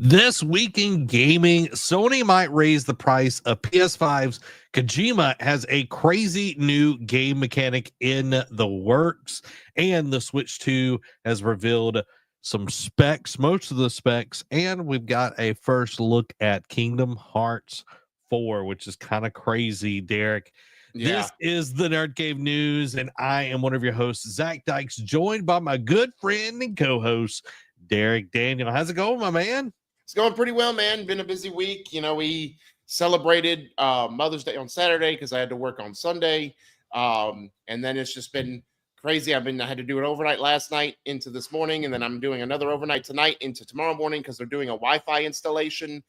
This week in gaming, Sony might raise the price of PS5s. Kojima has a crazy new game mechanic in the works, and the Switch 2 has revealed some specs, most of the specs, and we've got a first look at Kingdom Hearts 4, which is kind of crazy, Derek. Yeah. This is the NerdCave News, and I am one of your hosts, Zach Dykes, joined by my good friend and co-host, Derek Daniel. How's it going, my man? It's going pretty well, man. Been a busy week. You know, we celebrated Mother's Day on Saturday because I had to work on Sunday. And then it's just been crazy. I had to do an overnight last night into this morning, and then I'm doing another overnight tonight into tomorrow morning because they're doing a Wi-Fi installation,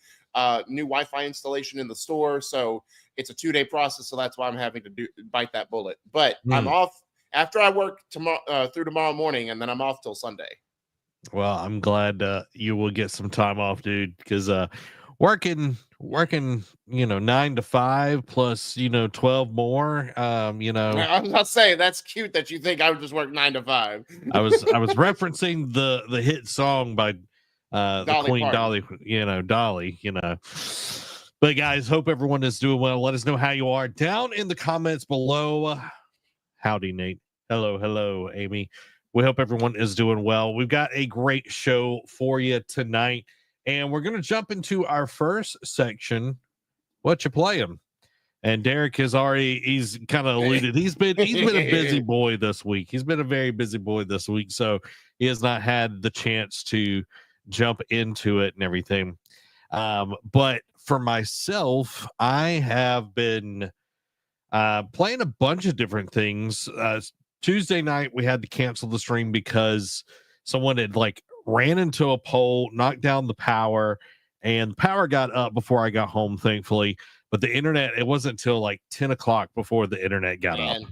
new Wi-Fi installation in the store. So it's a 2-day process. So that's why I'm having to bite that bullet. But I'm off after I work tomorrow through tomorrow morning, and then I'm off till Sunday. Well, I'm glad you will get some time off, dude, because working, 9 to 5 plus, 12 more, I'm not saying that's cute that you think I would just work 9 to 5. I was referencing the hit song by the Queen Dolly, Dolly. But guys, hope everyone is doing well. Let us know how you are down in the comments below. Howdy, Nate. Hello, Amy. We hope everyone is doing well. We've got a great show for you tonight, and we're going to jump into our first section. What you playing? And Derek he's kind of alluded. He's been a busy boy this week. He's been a very busy boy this week, so he has not had the chance to jump into it and everything. But for myself, I have been playing a bunch of different things. Tuesday night, we had to cancel the stream because someone had ran into a pole, knocked down the power, and the power got up before I got home, thankfully. But the internet, it wasn't until 10 o'clock before the internet got up.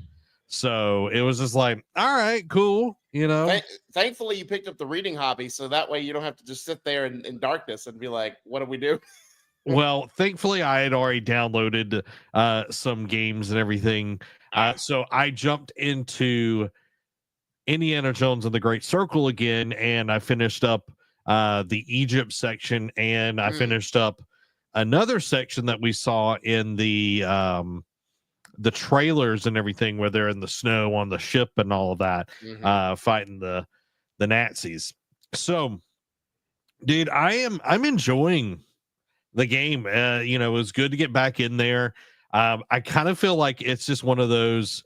So it was just all right, cool. Thankfully, you picked up the reading hobby, so that way you don't have to just sit there in darkness and be like, what do we do? Well, thankfully, I had already downloaded some games and everything. So I jumped into Indiana Jones and the Great Circle again, and I finished up the Egypt section, and I finished up another section that we saw in the trailers and everything, where they're in the snow on the ship and all of that, fighting the Nazis. So, dude, I'm enjoying the game. It was good to get back in there. I kind of feel like it's just one of those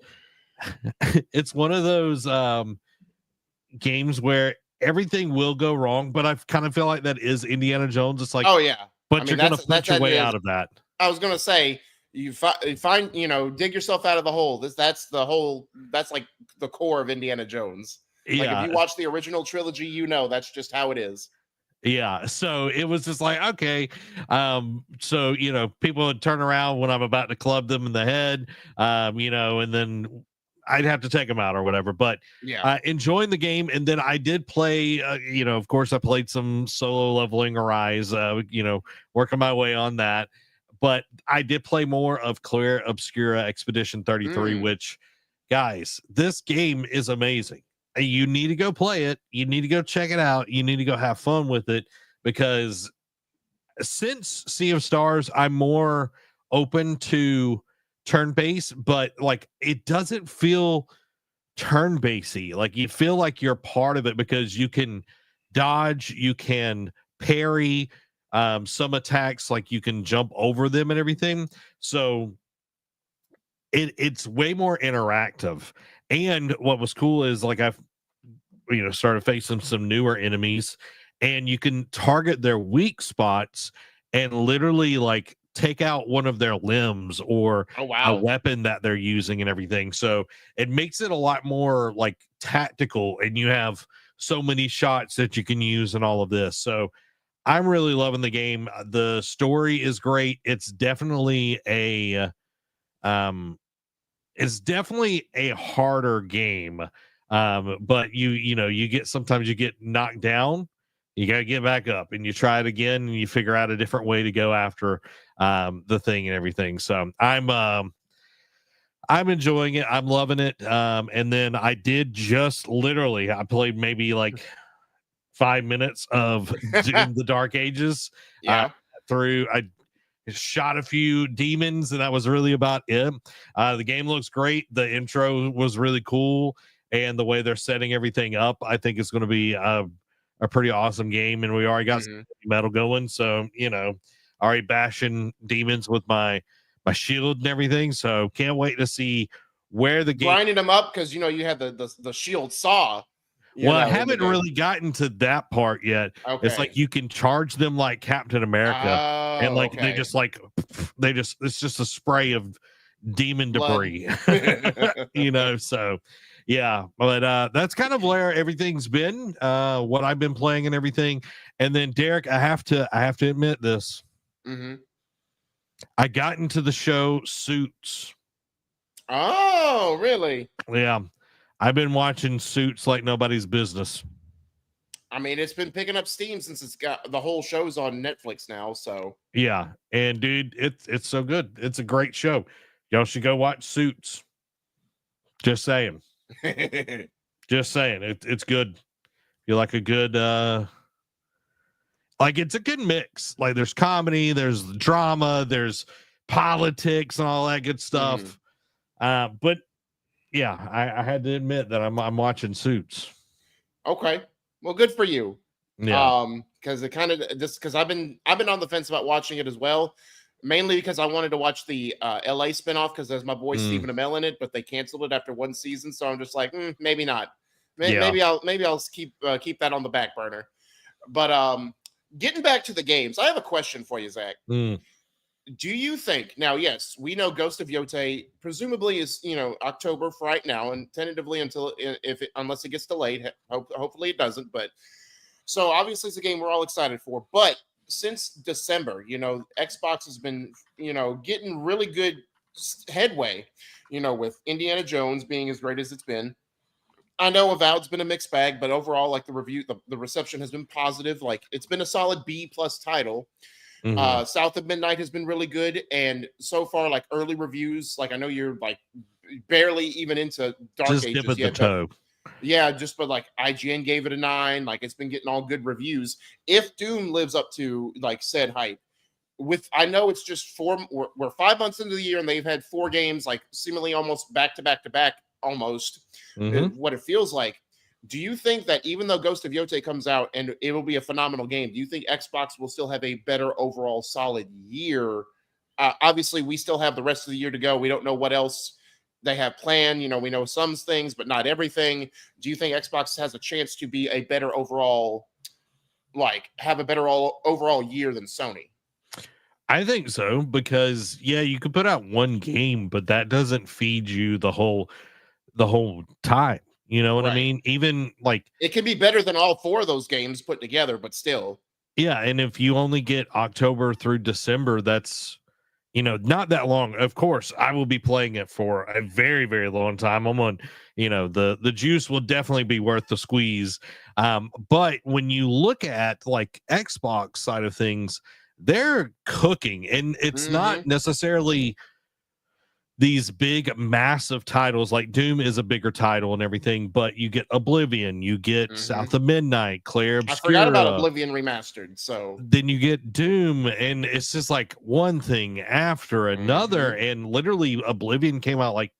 games where everything will go wrong, but I kind of feel like that is Indiana Jones. It's oh yeah, but you're gonna punch your way out of that. I was gonna say you find dig yourself out of the hole. That's like the core of Indiana Jones. Yeah. If you watch the original trilogy, that's just how it is. Yeah, so it was just okay. So people would turn around when I'm about to club them in the head, and then I'd have to take them out or whatever. But enjoying the game, and then I did play. Of course, I played some solo leveling Arise. Working my way on that, but I did play more of Claire Obscura Expedition 33, which, guys, this game is amazing. You need to go play it. You need to go check it out. You need to go have fun with it, because since Sea of Stars, I'm more open to turn-based, but it doesn't feel turn-basedy. You feel like you're part of it because you can dodge, you can parry some attacks, you can jump over them and everything. So it's way more interactive. And what was cool is like I've started facing some newer enemies, and you can target their weak spots and literally like take out one of their limbs or Oh, a wow. weapon that they're using and everything. So it makes it a lot more like tactical, and you have so many shots that you can use and all of this. So I'm really loving the game. The story is great. Um it's definitely a harder game. But you get, sometimes you get knocked down, you got to get back up and you try it again and you figure out a different way to go after the thing and everything. So I'm enjoying it. I'm loving it. And then I did just literally, I played maybe like 5 minutes of Doom the Dark Ages. Yeah. I shot a few demons, and that was really about it. The game looks great. The intro was really cool, and the way they're setting everything up, I think it's going to be a pretty awesome game. And we already got some metal going, so already bashing demons with my shield and everything. So can't wait to see where the game grinding them up, because you have the shield saw. Well, I haven't really gotten to that part yet. Okay. It's like you can charge them like Captain America, and like okay. it's just a spray of demon debris. So yeah, but that's kind of where everything's been, what I've been playing and everything. And then Derek, I have to admit this. I got into the show Suits. Oh, really? Yeah. I've been watching Suits like nobody's business. I mean, it's been picking up steam since it's got the whole show's on Netflix now. So yeah, and dude, it's so good. It's a great show. Y'all should go watch Suits. Just saying. Just saying. It's good. You like a good it's a good mix. Like there's comedy, there's drama, there's politics and all that good stuff. But yeah, I had to admit that I'm watching Suits. Okay, well, good for you. Yeah. Because it kind of because I've been on the fence about watching it as well, mainly because I wanted to watch the LA spinoff because there's my boy Stephen Amell in it, but they canceled it after one season, so I'm just like, maybe not. Maybe I'll keep that on the back burner. But getting back to the games, I have a question for you, Zach. Do you think now? Yes, we know Ghost of Yotei presumably is October for right now, and tentatively unless it gets delayed. Hopefully it doesn't. But so obviously it's a game we're all excited for. But since December, Xbox has been getting really good headway. With Indiana Jones being as great as it's been. I know Avowed's been a mixed bag, but overall, like the reception has been positive. Like it's been a solid B+ title. South of Midnight has been really good, and so far, like early reviews, like I know you're like barely even into Dark Ages yet. But like IGN gave it a 9. Like it's been getting all good reviews. If Doom lives up to like said hype, I know it's just we're 5 months into the year, and they've had 4 games like seemingly almost back to back to back, almost what it feels like. Do you think that even though Ghost of Yotei comes out and it will be a phenomenal game, do you think Xbox will still have a better overall solid year? Obviously, we still have the rest of the year to go. We don't know what else they have planned. We know some things, but not everything. Do you think Xbox has a chance to be a better overall, have a better overall year than Sony? I think so, because you could put out one game, but that doesn't feed you the whole time. You know what I mean? Even like it can be better than all 4 of those games put together, but still. Yeah, and if you only get October through December, that's not that long. Of course, I will be playing it for a very, very long time. I'm on, the juice will definitely be worth the squeeze. But when you look at like Xbox side of things, they're cooking, and it's not necessarily these big massive titles. Like Doom is a bigger title and everything, but you get Oblivion, you get South of Midnight, Claire Obscura. I forgot about Oblivion remastered. So then you get Doom, and it's just like one thing after another. And literally Oblivion came out like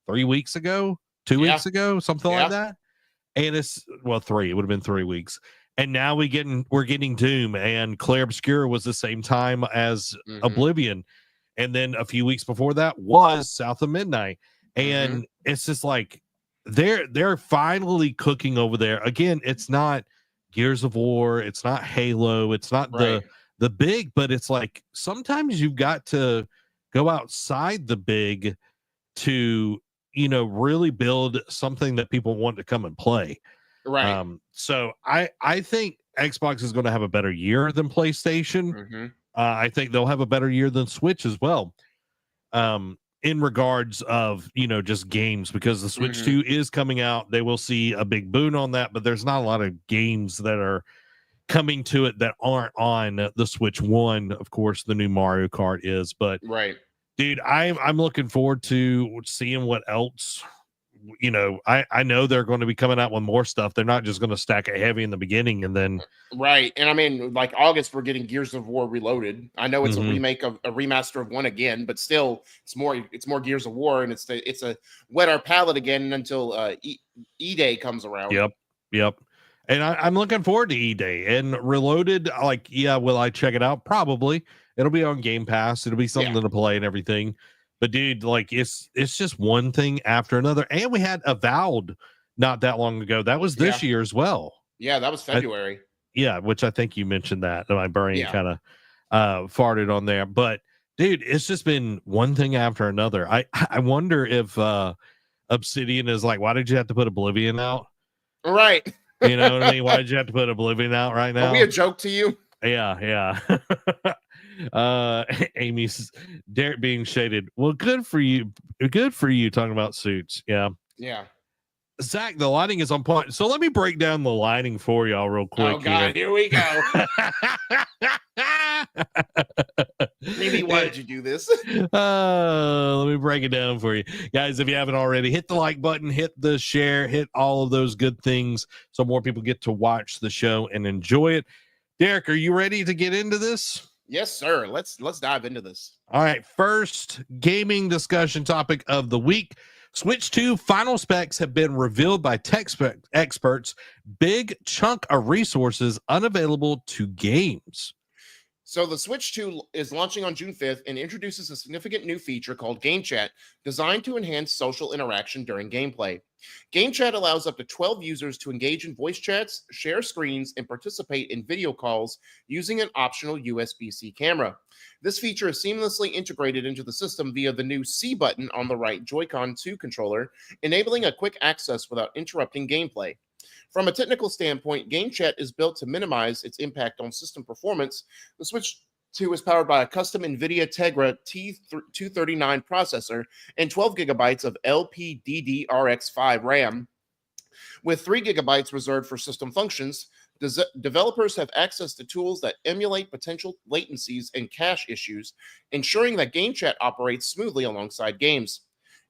3 weeks ago, 2 weeks ago, something like that. And it's 3, it would have been 3 weeks. And now we're getting Doom, and Claire Obscura was the same time as Oblivion. and then a few weeks before that was South of Midnight. And Mm-hmm. it's just like they're finally cooking over there. Again, it's not Gears of War, it's not Halo, it's not Right. the big, but it's like sometimes you've got to go outside the big to, you know, really build something that people want to come and play. Right. So I think Xbox is going to have a better year than PlayStation. Mm-hmm. I think they'll have a better year than Switch as well. In regards of, you know, just games, because the Switch 2 is coming out. They will see a big boon on that, but there's not a lot of games that are coming to it that aren't on the Switch 1. Of course, the new Mario Kart is, but Right. dude, I'm looking forward to seeing what else. You know, I know they're going to be coming out with more stuff. They're not just going to stack it heavy in the beginning and then Right. And I mean, like August, we're getting Gears of War Reloaded. I know it's a remake of a remaster of one again, but still, it's more Gears of War, and it's a wet our palate again until E-Day comes around. Yep. And I'm looking forward to E-Day and Reloaded. Like, yeah, will I check it out? Probably. It'll be on Game Pass. It'll be something to play and everything. But dude, like it's just one thing after another. And we had Avowed not that long ago. That was this year as well. Yeah, that was February. Which I think you mentioned that. My brain kind of farted on there. But dude, it's just been one thing after another. I wonder if Obsidian is like, why did you have to put Oblivion out? Right. You know what I mean? Why did you have to put Oblivion out right now? Are we a joke to you? Yeah. Amy's Derek being shaded. Well, good for you talking about suits. Yeah Zach, the lighting is on point, so let me break down the lighting for y'all real quick. Oh god, here we go. Maybe why did you do this? Let me break it down for you guys. If you haven't already, hit the like button, hit the share, hit all of those good things so more people get to watch the show and enjoy it. Derek, are you ready to get into this? Yes, sir. Let's dive into this. All right. First gaming discussion topic of the week. Switch 2 final specs have been revealed by tech experts. Big chunk of resources unavailable to games. So the Switch 2 is launching on June 5th and introduces a significant new feature called Game Chat, designed to enhance social interaction during gameplay. Game Chat allows up to 12 users to engage in voice chats, share screens, and participate in video calls using an optional USB-C camera. This feature is seamlessly integrated into the system via the new C button on the right Joy-Con 2 controller, enabling a quick access without interrupting gameplay. From a technical standpoint, Game Chat is built to minimize its impact on system performance. The Switch 2 is powered by a custom NVIDIA Tegra T239 processor and 12 gigabytes of LPDDR5 RAM, with 3 gigabytes reserved for system functions. Developers have access to tools that emulate potential latencies and cache issues, ensuring that Game Chat operates smoothly alongside games.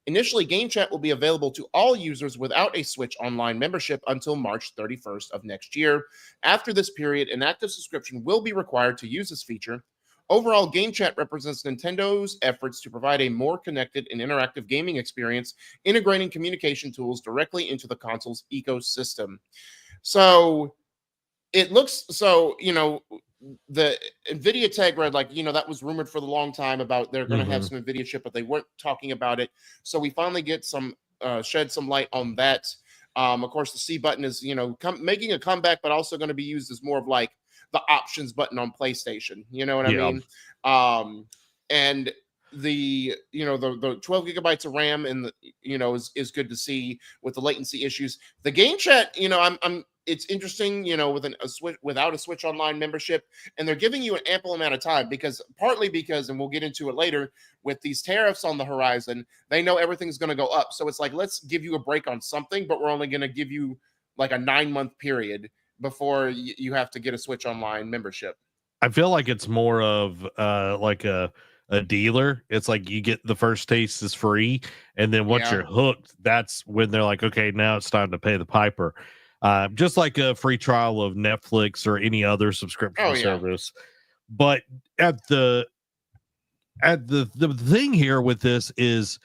Initially, Game Chat will be available to all users without a Switch Online membership until March 31st of next year. After this period, an active subscription will be required to use this feature. Overall, Game Chat represents Nintendo's efforts to provide a more connected and interactive gaming experience, integrating communication tools directly into the console's ecosystem. So it looks the NVIDIA Tegra, that was rumored for the long time about they're going to have some NVIDIA chip, but they weren't talking about it. So we finally get shed some light on that. Of course, the C button is, making a comeback, but also going to be used as more of like the options button on PlayStation. You know what I mean? And the 12 gigabytes of RAM and is good to see with the latency issues. The Game Chat, it's interesting, without a Switch Online membership, and they're giving you an ample amount of time partly because, and we'll get into it later, with these tariffs on the horizon, they know everything's going to go up. So it's like, let's give you a break on something, but we're only going to give you like a 9-month period before you have to get a Switch Online membership. I feel like it's more of like a dealer. It's like you get the first taste is free, and then once you're hooked, that's when they're like, okay, now it's time to pay the piper. Just like a free trial of Netflix or any other subscription service. But at the thing here with this is,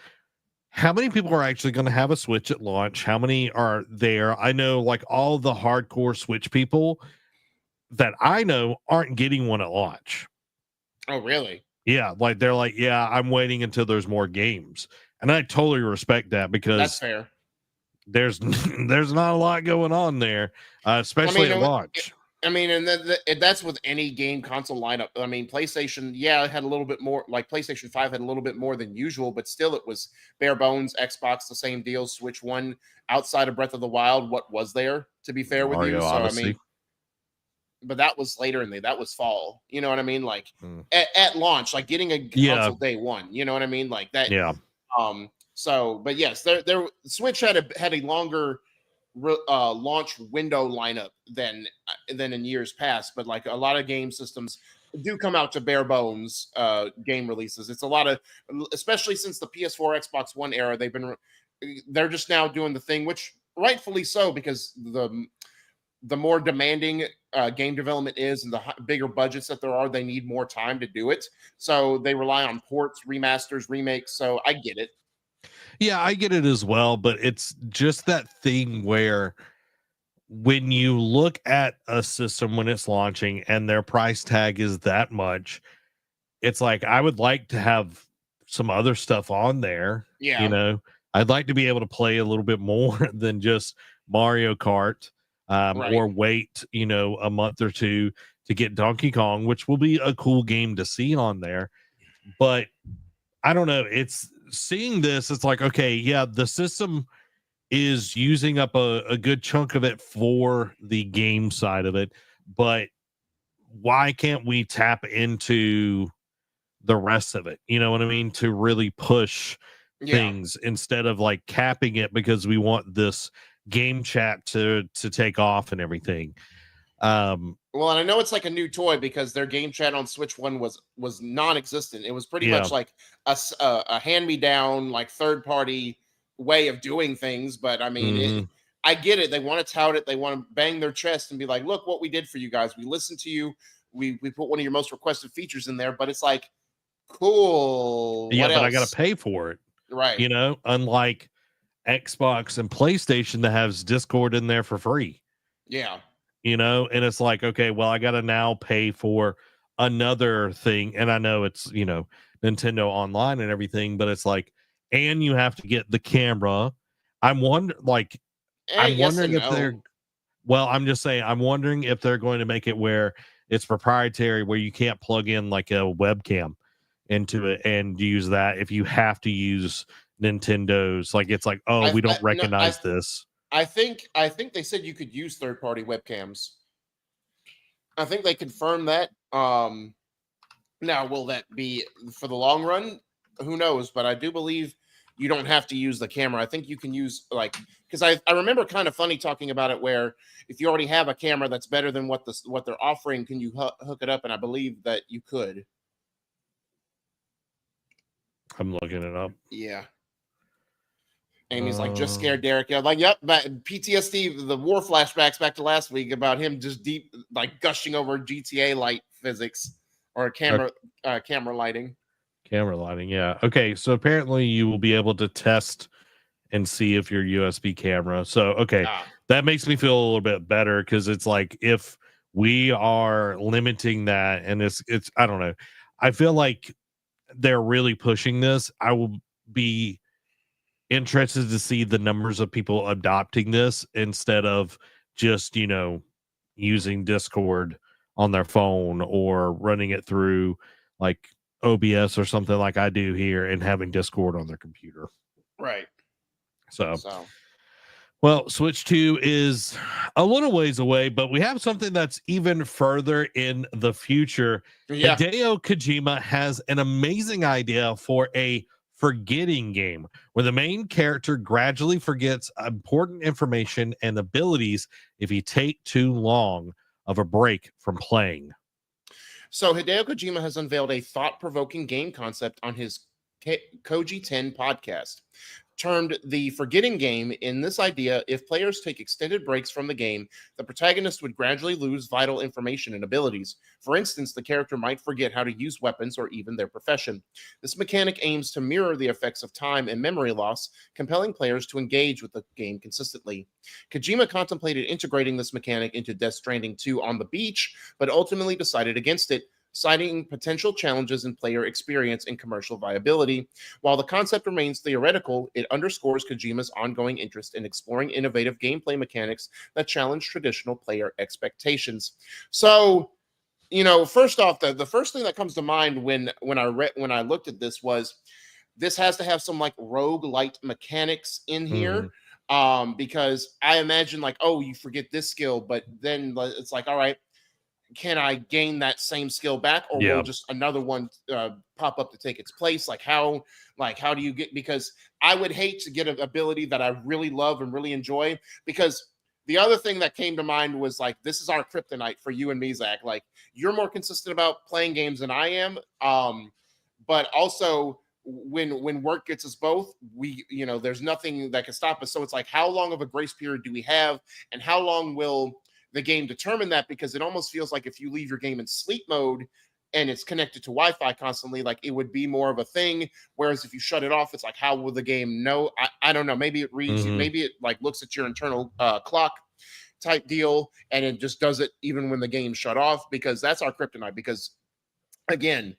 how many people are actually going to have a Switch at launch? How many are there? I know like all the hardcore Switch people that I know aren't getting one at launch. Oh, really? Yeah, like they're like, yeah, I'm waiting until there's more games, and I totally respect that That's because fair. there's there's not a lot going on there, especially at launch. And that's with any game console lineup. I mean, PlayStation, yeah, it had a little bit more. Like PlayStation 5 had a little bit more than usual, but still, it was bare bones. Xbox, the same deal. Switch One, outside of Breath of the Wild, what was there? To be fair with you, Mario so I Odyssey. mean, but that was later that was fall. You know what I mean? Like Mm. at launch, like getting a console day one. You know what I mean? Like that. Yeah. So, but yes, there Switch had a longer launch window lineup than in years past. But like a lot of game systems do come out to bare bones game releases. It's a lot of, especially since the PS4, Xbox One era, they're just now doing the thing, which rightfully so, because the more demanding game development is and the bigger budgets that there are, they need more time to do it. So they rely on ports, remasters, remakes. So I get it. Yeah, I get it as well, but it's just that thing where when you look at a system when it's launching and their price tag is that much, it's like I would like to have some other stuff on there. Yeah. You know, I'd like to be able to play a little bit more than just Mario Kart, Right. or wait, a month or two to get Donkey Kong, which will be a cool game to see on there. But I don't know. It's seeing this, it's like, okay, yeah, the system is using up a good chunk of it for the game side of it, but why can't we tap into the rest of it? You know what I mean? To really push things instead of like capping it because we want this game chat to take off and everything. Well, and I know it's like a new toy because their game chat on Switch One was non-existent. It was pretty Yeah. much like a hand-me-down, like third-party way of doing things. But I mean, I get it. They want to tout it. They want to bang their chest and be like, "Look what we did for you guys. We listened to you. We put one of your most requested features in there." But it's like, cool. Yeah, What but else? I got to pay for it, right? Unlike Xbox and PlayStation that has Discord in there for free. Yeah. And it's like, okay, well, I got to now pay for another thing. And I know it's, Nintendo Online and everything, but it's like, and you have to get the camera. I'm wondering if they're, well, I'm just saying, I'm wondering if they're going to make it where it's proprietary, where you can't plug in like a webcam into it and use that if you have to use Nintendo's. Like, it's like, oh, we don't recognize this. I think they said you could use third-party webcams. I think they confirmed that. Now, will that be for the long run? Who knows? But I do believe you don't have to use the camera. I think you can use because I remember kind of funny talking about it where if you already have a camera that's better than what they're offering, can you hook it up? And I believe that you could. I'm looking it up. Yeah. Amy's like, just scared Derek. I'm like, yep, PTSD, the war flashbacks back to last week about him just deep, like gushing over GTA light physics or camera lighting. Camera lighting, yeah. Okay, so apparently you will be able to test and see if your USB camera. So, okay, that makes me feel a little bit better because it's like if we are limiting that and it's I don't know. I feel like they're really pushing this. I will be interested to see the numbers of people adopting this instead of just, using Discord on their phone or running it through like OBS or something like I do here and having Discord on their computer. Right. So. Well, Switch 2 is a little ways away, but we have something that's even further in the future. Yeah. Hideo Kojima has an amazing idea for a forgetting game where the main character gradually forgets important information and abilities if you take too long of a break from playing. So Hideo Kojima has unveiled a thought-provoking game concept on his Koji 10 podcast. Termed the forgetting game. In this idea, if players take extended breaks from the game, the protagonist would gradually lose vital information and abilities. For instance, the character might forget how to use weapons or even their profession. This mechanic aims to mirror the effects of time and memory loss, compelling players to engage with the game consistently. Kojima contemplated integrating this mechanic into Death Stranding 2 on the beach, but ultimately decided against it, citing potential challenges in player experience and commercial viability. While the concept remains theoretical, it underscores Kojima's ongoing interest in exploring innovative gameplay mechanics that challenge traditional player expectations. So, first off, the first thing that comes to mind when I looked at this was this has to have some like roguelite mechanics in here. Because I imagine like, oh, you forget this skill, but then it's like, all right, can I gain that same skill back, or will just another one pop up to take its place? How do you get, because I would hate to get an ability that I really love and really enjoy, because the other thing that came to mind was like, this is our kryptonite for you and me, Zach. Like, you're more consistent about playing games than I am. But also when work gets us both, there's nothing that can stop us. So it's like, how long of a grace period do we have, and how long will the game determine that? Because it almost feels like if you leave your game in sleep mode and it's connected to Wi-Fi constantly, like it would be more of a thing. Whereas if you shut it off, it's like, how will the game know? I don't know. Maybe it reads you. Maybe it like looks at your internal clock type deal, and it just does it even when the game's shut off, because that's our kryptonite. Because again,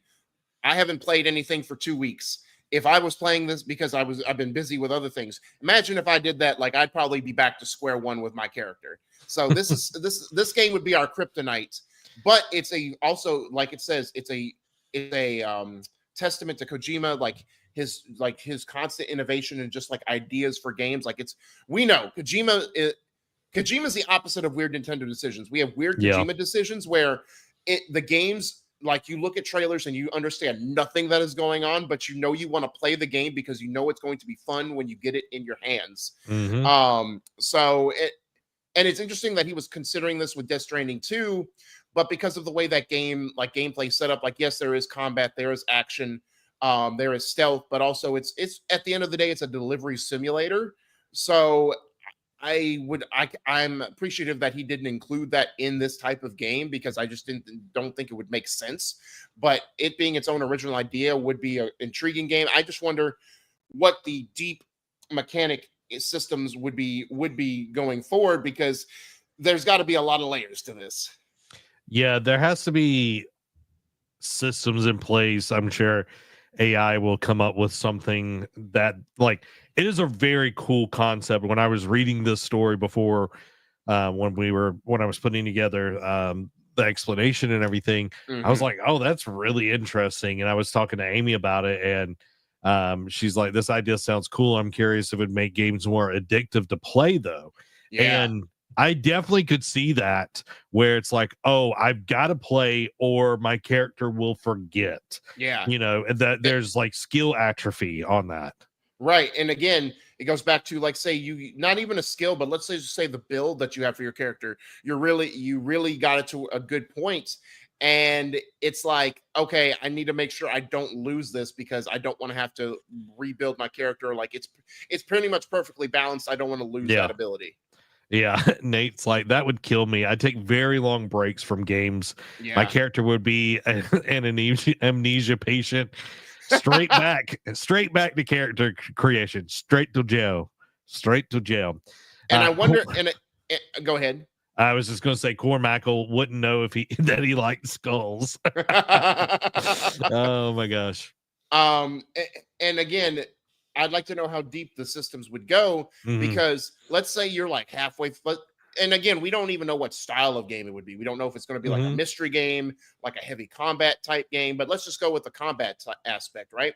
I haven't played anything for 2 weeks. If I was playing this because I've been busy with other things, imagine if I did that, like I'd probably be back to square one with my character. So this game would be our kryptonite, but it's also, like it says, it's a testament to Kojima, like his constant innovation and just like ideas for games. Like we know Kojima's the opposite of weird Nintendo decisions. We have weird Kojima decisions where the games, like you look at trailers and you understand nothing that is going on, but you want to play the game because you know it's going to be fun when you get it in your hands. And it's interesting that he was considering this with Death Stranding 2, but because of the way that gameplay set up, like, yes, there is combat, there is action, there is stealth, but also it's at the end of the day, it's a delivery simulator. So I'm appreciative that he didn't include that in this type of game, because I just don't think it would make sense. But it being its own original idea would be an intriguing game. I just wonder what the deep mechanic systems would be going forward, because there's got to be a lot of layers to this. Yeah, there has to be systems in place. I'm sure AI will come up with something that, like, it is a very cool concept. When I was reading this story before, when I was putting together the explanation and everything, I was like, oh, that's really interesting. And I was talking to Amy about it, and she's like, this idea sounds cool. I'm curious if it would make games more addictive to play, though. And I definitely could see that, where it's like, oh, I've got to play or my character will forget. And that there's like skill atrophy on that. Right. And again, it goes back to, like, say you, not even a skill, but let's say the build that you have for your character, you really got it to a good point. And it's like, okay, I need to make sure I don't lose this, because I don't want to have to rebuild my character. Like, it's pretty much perfectly balanced. I don't want to lose that ability. Yeah, Nate's like, that would kill me. I take very long breaks from games. My character would be an amnesia patient. Straight back to character creation. Straight to jail. And I wonder, go ahead. I was just going to say, Cormackle wouldn't know if that he liked skulls. Oh my gosh. And again, I'd like to know how deep the systems would go, because let's say you're like halfway, and again, we don't even know what style of game it would be. We don't know if it's going to be like a mystery game, like a heavy combat type game, but let's just go with the combat aspect, right?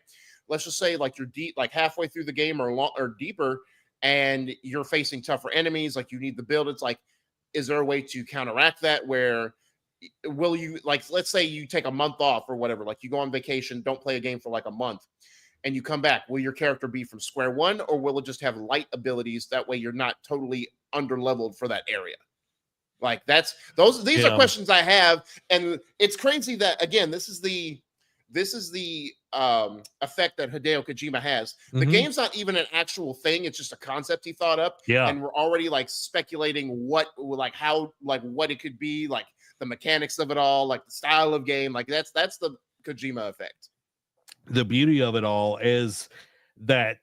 Let's just say like you're deep, like halfway through the game or deeper, and you're facing tougher enemies. Like, you need the build. It's like, is there a way to counteract that? Where will you, like, let's say you take a month off or whatever, like you go on vacation, don't play a game for like a month, and you come back, will your character be from square one, or will it just have light abilities? That way you're not totally under-leveled for that area. Like, these are questions I have. And it's crazy that, again, this is the effect that Hideo Kojima has. The game's not even an actual thing. It's just a concept he thought up. And we're already like speculating what it could be, like the mechanics of it all, like the style of game. Like, that's the Kojima effect. The beauty of it all is that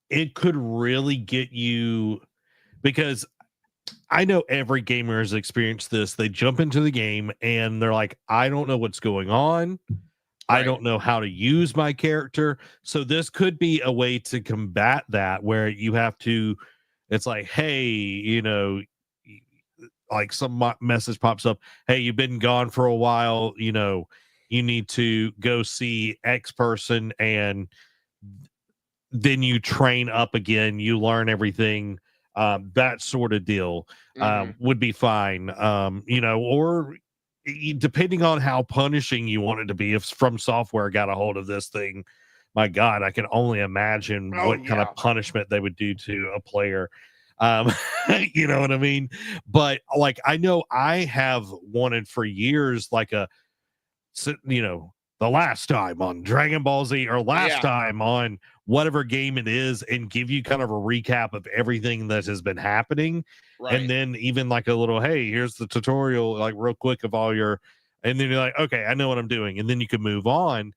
it could really get you, because I know every gamer has experienced this. They jump into the game and they're like, I don't know what's going on. I don't know how to use my character. So this could be a way to combat that, where you have to, it's like, hey, like some message pops up. Hey, you've been gone for a while. You need to go see X person, and then you train up again. You learn everything. That sort of deal would be fine. Or depending on how punishing you want it to be, if From Software got a hold of this thing, my God, I can only imagine what kind of punishment they would do to a player. You know what I mean? But like, I know I have wanted for years, like the last time on Dragon Ball Z, or last time on whatever game it is, and give you kind of a recap of everything that has been happening. Right. And then even like a little, hey, here's the tutorial, like real quick of all your, and then you're like, okay, I know what I'm doing. And then you can move on.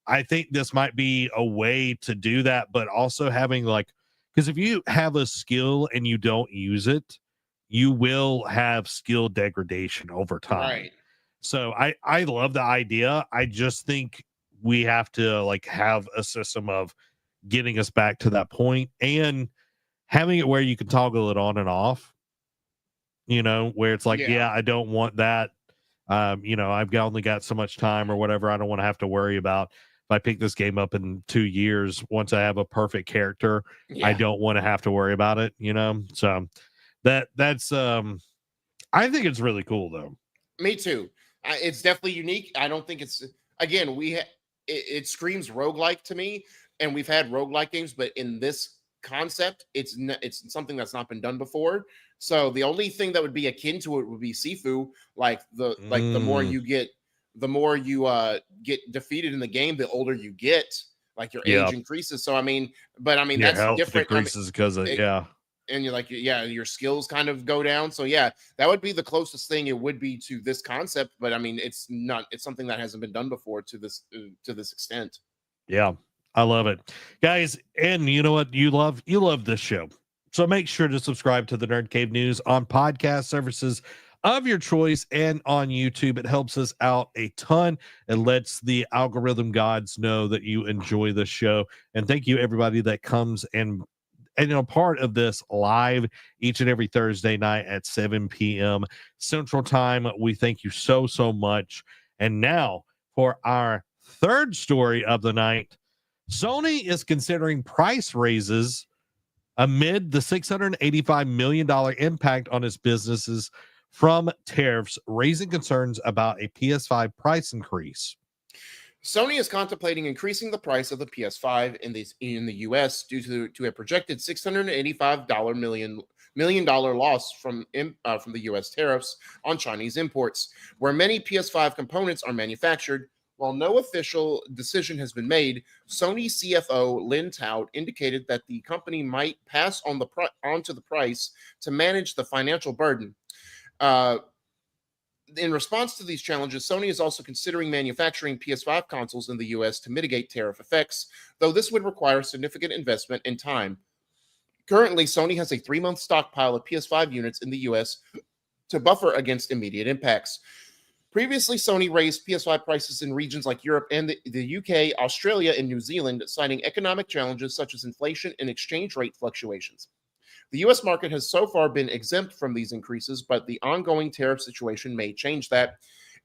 I think this might be a way to do that, but also having like, because if you have a skill and you don't use it, you will have skill degradation over time. Right. So I love the idea. I just think we have to like have a system of getting us back to that point, and having it where you can toggle it on and off, where it's like, yeah, I don't want that. I've only got so much time or whatever. I don't want to have to worry about if I pick this game up in 2 years, once I have a perfect character, I don't want to have to worry about it, So that's I think it's really cool though. Me too. It's definitely unique. I don't think it's, again, it screams roguelike to me, and we've had roguelike games, but in this concept, it's something that's not been done before. So the only thing that would be akin to it would be Sifu. Like the more you get, the more you get defeated in the game, the older you get, like your age increases. So your that's health different. Decreases because of and you're like, your skills kind of go down. So that would be the closest thing it would be to this concept. But it's something that hasn't been done before to this extent. Yeah, I love it, guys. And you know what? You love this show. So make sure to subscribe to the Nerd Cave News on podcast services of your choice and on YouTube. It helps us out a ton. It lets the algorithm gods know that you enjoy the show. And thank you everybody that comes and part of this live each and every Thursday night at 7 p.m. Central Time. We thank you so much. And now for our third story of the night, Sony is considering price raises amid the $685 million impact on its businesses from tariffs, raising concerns about a PS5 price increase. Sony is contemplating increasing the price of the PS5 in the US due to a projected $685 million loss from the US tariffs on Chinese imports, where many PS5 components are manufactured. While no official decision has been made, Sony CFO Lin Tao indicated that the company might pass on onto the price to manage the financial burden. In response to these challenges, Sony is also considering manufacturing PS5 consoles in the US to mitigate tariff effects, though this would require significant investment and time. Currently, Sony has a 3-month stockpile of PS5 units in the US to buffer against immediate impacts. Previously, Sony raised PS5 prices in regions like Europe and the UK, Australia, and New Zealand, citing economic challenges such as inflation and exchange rate fluctuations. The U.S. market has so far been exempt from these increases, but the ongoing tariff situation may change that.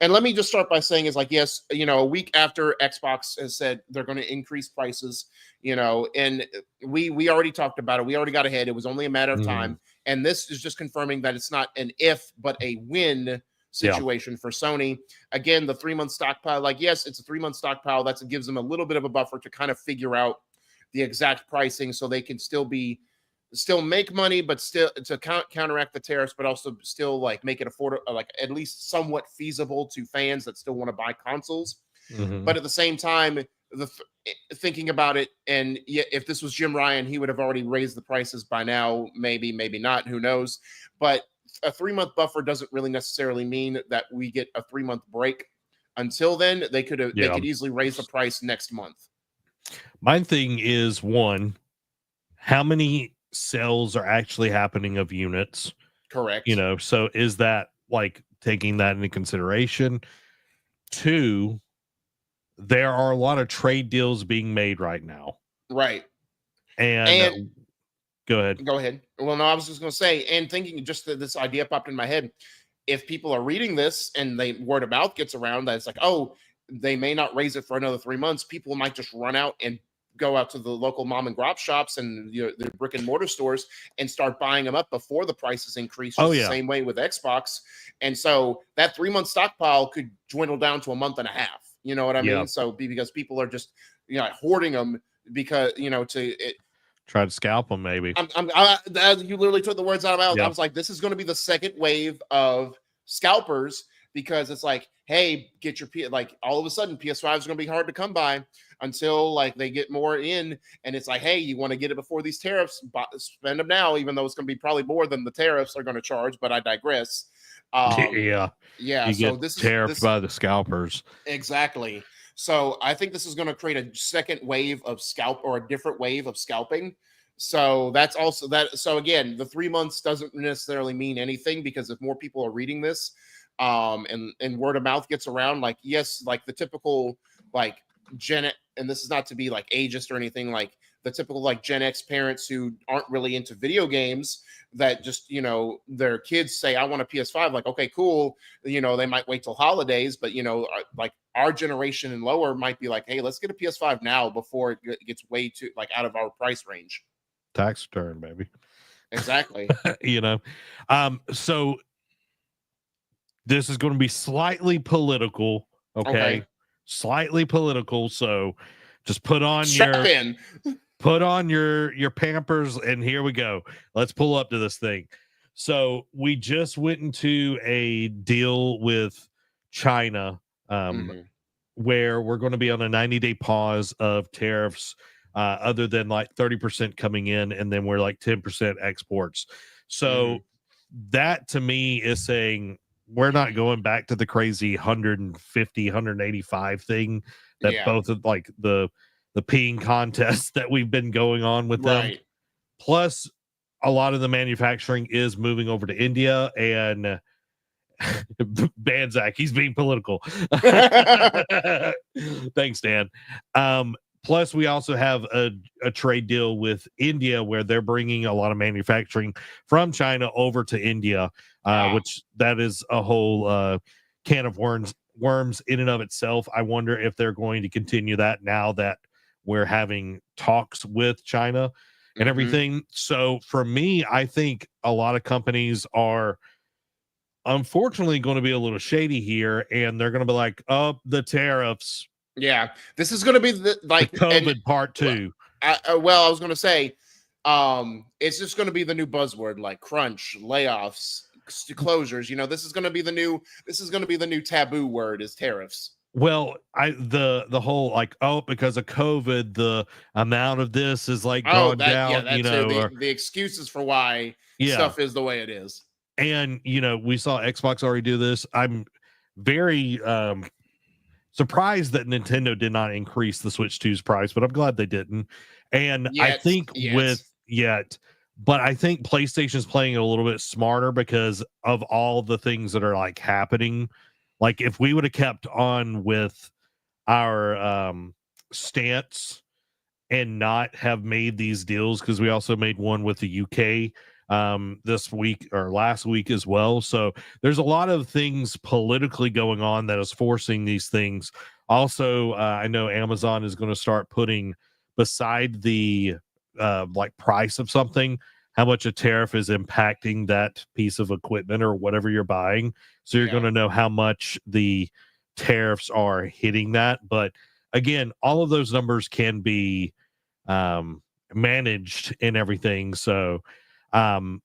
And let me just start by saying yes, a week after Xbox has said they're going to increase prices, and we already talked about it. We already got ahead. It was only a matter of time. And this is just confirming that it's not an if, but a when situation for Sony. Again, the 3-month stockpile, yes, it's a 3-month stockpile. That gives them a little bit of a buffer to kind of figure out the exact pricing so they can still make money, but still to counteract the tariffs, but also still make it affordable, at least somewhat feasible to fans that still want to buy consoles. But at the same time, thinking about it, and if this was Jim Ryan, he would have already raised the prices by now. Maybe not. Who knows? But a 3-month buffer doesn't really necessarily mean that we get a 3-month break. Until then, they could easily raise the price next month. My thing is, one, how many sales are actually happening of units? Correct. So is that like taking that into consideration? 2, there are a lot of trade deals being made right now. Right. And go ahead. Go ahead. Well, no, I was just going to say, and thinking just that this idea popped in my head. If people are reading this and word of mouth gets around that it's like, oh, they may not raise it for another 3 months, people might just run out and go out to the local mom and pop shops and the brick and mortar stores and start buying them up before the prices increase. The same way with Xbox. And so that 3-month stockpile could dwindle down to a month and a half. You know what I mean? So because people are just hoarding them because try to scalp them, maybe. You literally took the words out of my mouth. I was like, this is going to be the second wave of scalpers because it's like, hey, get your all of a sudden PS5 is going to be hard to come by until they get more in, and it's like, hey, you want to get it before these tariffs? Spend them now, even though it's going to be probably more than the tariffs are going to charge. But I digress. You so this is tariffed by the scalpers. Exactly. So I think this is going to create a second wave of a different wave of scalping. So that's also that. So again, the 3 months doesn't necessarily mean anything because if more people are reading this, and word of mouth gets around, the typical Gen, and this is not to be ageist or anything, the typical Gen X parents who aren't really into video games that just, their kids say, I want a PS5. Okay, cool. They might wait till holidays, but our generation and lower might be hey, let's get a PS5 now before it gets way too out of our price range. Tax return, baby. Exactly. So this is going to be slightly political. Okay. Slightly political. So just put on your Pampers and here we go. Let's pull up to this thing. So we just went into a deal with China, where we're going to be on a 90-day pause of tariffs, other than 30% coming in, and then we're 10% exports. So that to me is saying we're not going back to the crazy 150, 185 thing that both of the peeing contests that we've been going on with them. Plus, a lot of the manufacturing is moving over to India, and Banzak, he's being political. Thanks, Dan. Plus, we also have a trade deal with India where they're bringing a lot of manufacturing from China over to India, which that is a whole can of worms in and of itself. I wonder if they're going to continue that now that we're having talks with China and everything. So for me, I think a lot of companies are unfortunately going to be a little shady here, and they're going to be like, oh, the tariffs. Yeah, this is going to be the COVID part 2. I was going to say, it's just going to be the new buzzword, crunch, layoffs, closures. This is going to be the new taboo word is tariffs. Well, the whole because of COVID, the amount of this is gone down. Yeah, that's the excuses for why stuff is the way it is. And we saw Xbox already do this. I'm very surprised that Nintendo did not increase the Switch 2's price, but I'm glad they didn't. And I think but I think PlayStation's playing a little bit smarter because of all the things that are happening. If we would have kept on with our stance and not have made these deals, because we also made one with the UK this week or last week as well. So there's a lot of things politically going on that is forcing these things. Also, I know Amazon is going to start putting beside the price of something, how much a tariff is impacting that piece of equipment or whatever you're buying. So you're going to know how much the tariffs are hitting that. But again, all of those numbers can be managed and everything. So I'm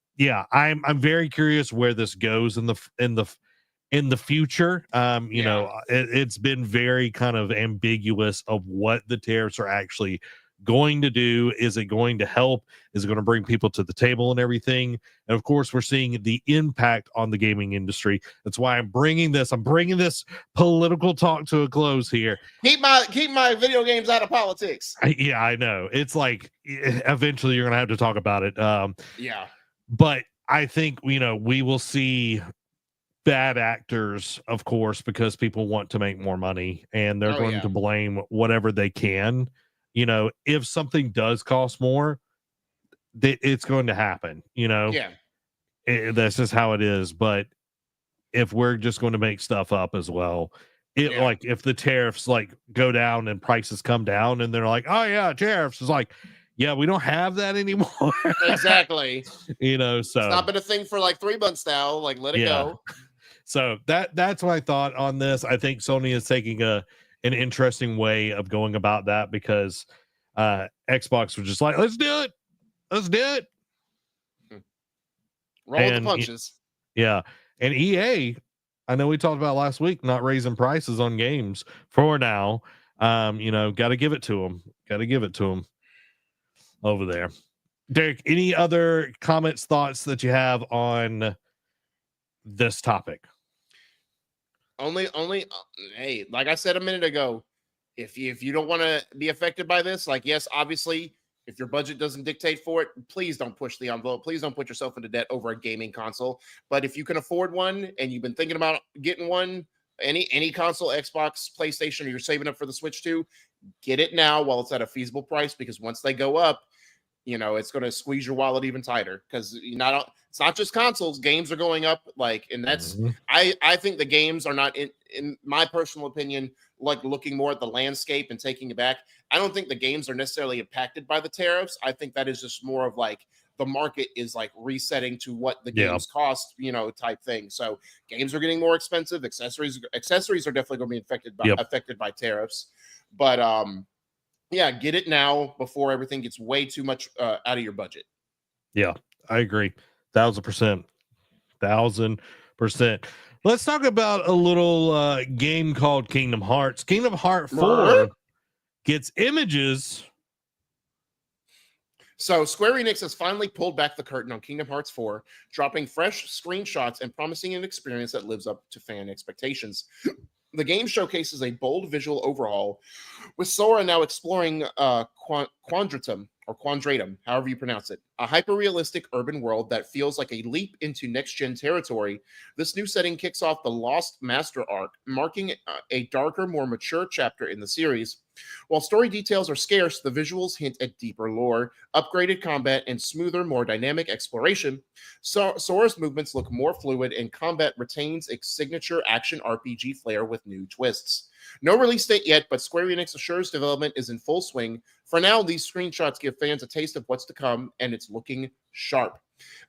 very curious where this goes in the future. It's been very kind of ambiguous of what the tariffs are actually going to do. Is it going to help? Is it going to bring people to the table and everything? And of course, we're seeing the impact on the gaming industry. That's why I'm bringing this political talk to a close here. Keep my video games out of politics. I know. It's eventually you're going to have to talk about it. Yeah. But I think, we will see bad actors, of course, because people want to make more money and they're going to blame whatever they can. If something does cost more, it's going to happen, Yeah. that's just how it is. But if we're just going to make stuff up as well, like if the tariffs like go down and prices come down and they're like, oh yeah, tariffs is like, yeah, we don't have that anymore. Exactly. So it's not been a thing for like 3 months now. Like, let it go. So that's what I thought on this. I think Sony is taking an interesting way of going about that, because Xbox was just like, let's do it. Roll with the punches. Yeah. And EA, I know we talked about last week, not raising prices on games for now. Got to give it to them. Over there. Derek, any other comments, thoughts that you have on this topic? Only, hey, like I said a minute ago, if you don't want to be affected by this, like, yes, obviously, if your budget doesn't dictate for it, please don't push the envelope. Please don't put yourself into debt over a gaming console. But if you can afford one and you've been thinking about getting one, any console, Xbox, PlayStation, or you're saving up for the Switch too, get it now while it's at a feasible price, because once they go up, it's going to squeeze your wallet even tighter, because it's not just consoles. Games are going up, and that's, I think the games are not, in my personal opinion, like looking more at the landscape and taking it back. I don't think the games are necessarily impacted by the tariffs. I think that is just more of like the market is like resetting to what the games cost, type thing. So games are getting more expensive. Accessories are definitely going to be affected by tariffs. But get it now before everything gets way too much out of your budget. Yeah, I agree. 1,000%. 1,000%. Let's talk about a little game called Kingdom Hearts. Kingdom Hearts 4 gets images. So Square Enix has finally pulled back the curtain on Kingdom Hearts 4, dropping fresh screenshots and promising an experience that lives up to fan expectations. The game showcases a bold visual overhaul, with Sora now exploring Quandratum, however you pronounce it, a hyper-realistic urban world that feels like a leap into next-gen territory. This new setting kicks off the Lost Master arc, marking a darker, more mature chapter in the series. While story details are scarce, the visuals hint at deeper lore, upgraded combat, and smoother, more dynamic exploration. Sora's movements look more fluid, and combat retains its signature action RPG flair with new twists. No release date yet, but Square Enix assures development is in full swing. For now, these screenshots give fans a taste of what's to come, and it's looking sharp.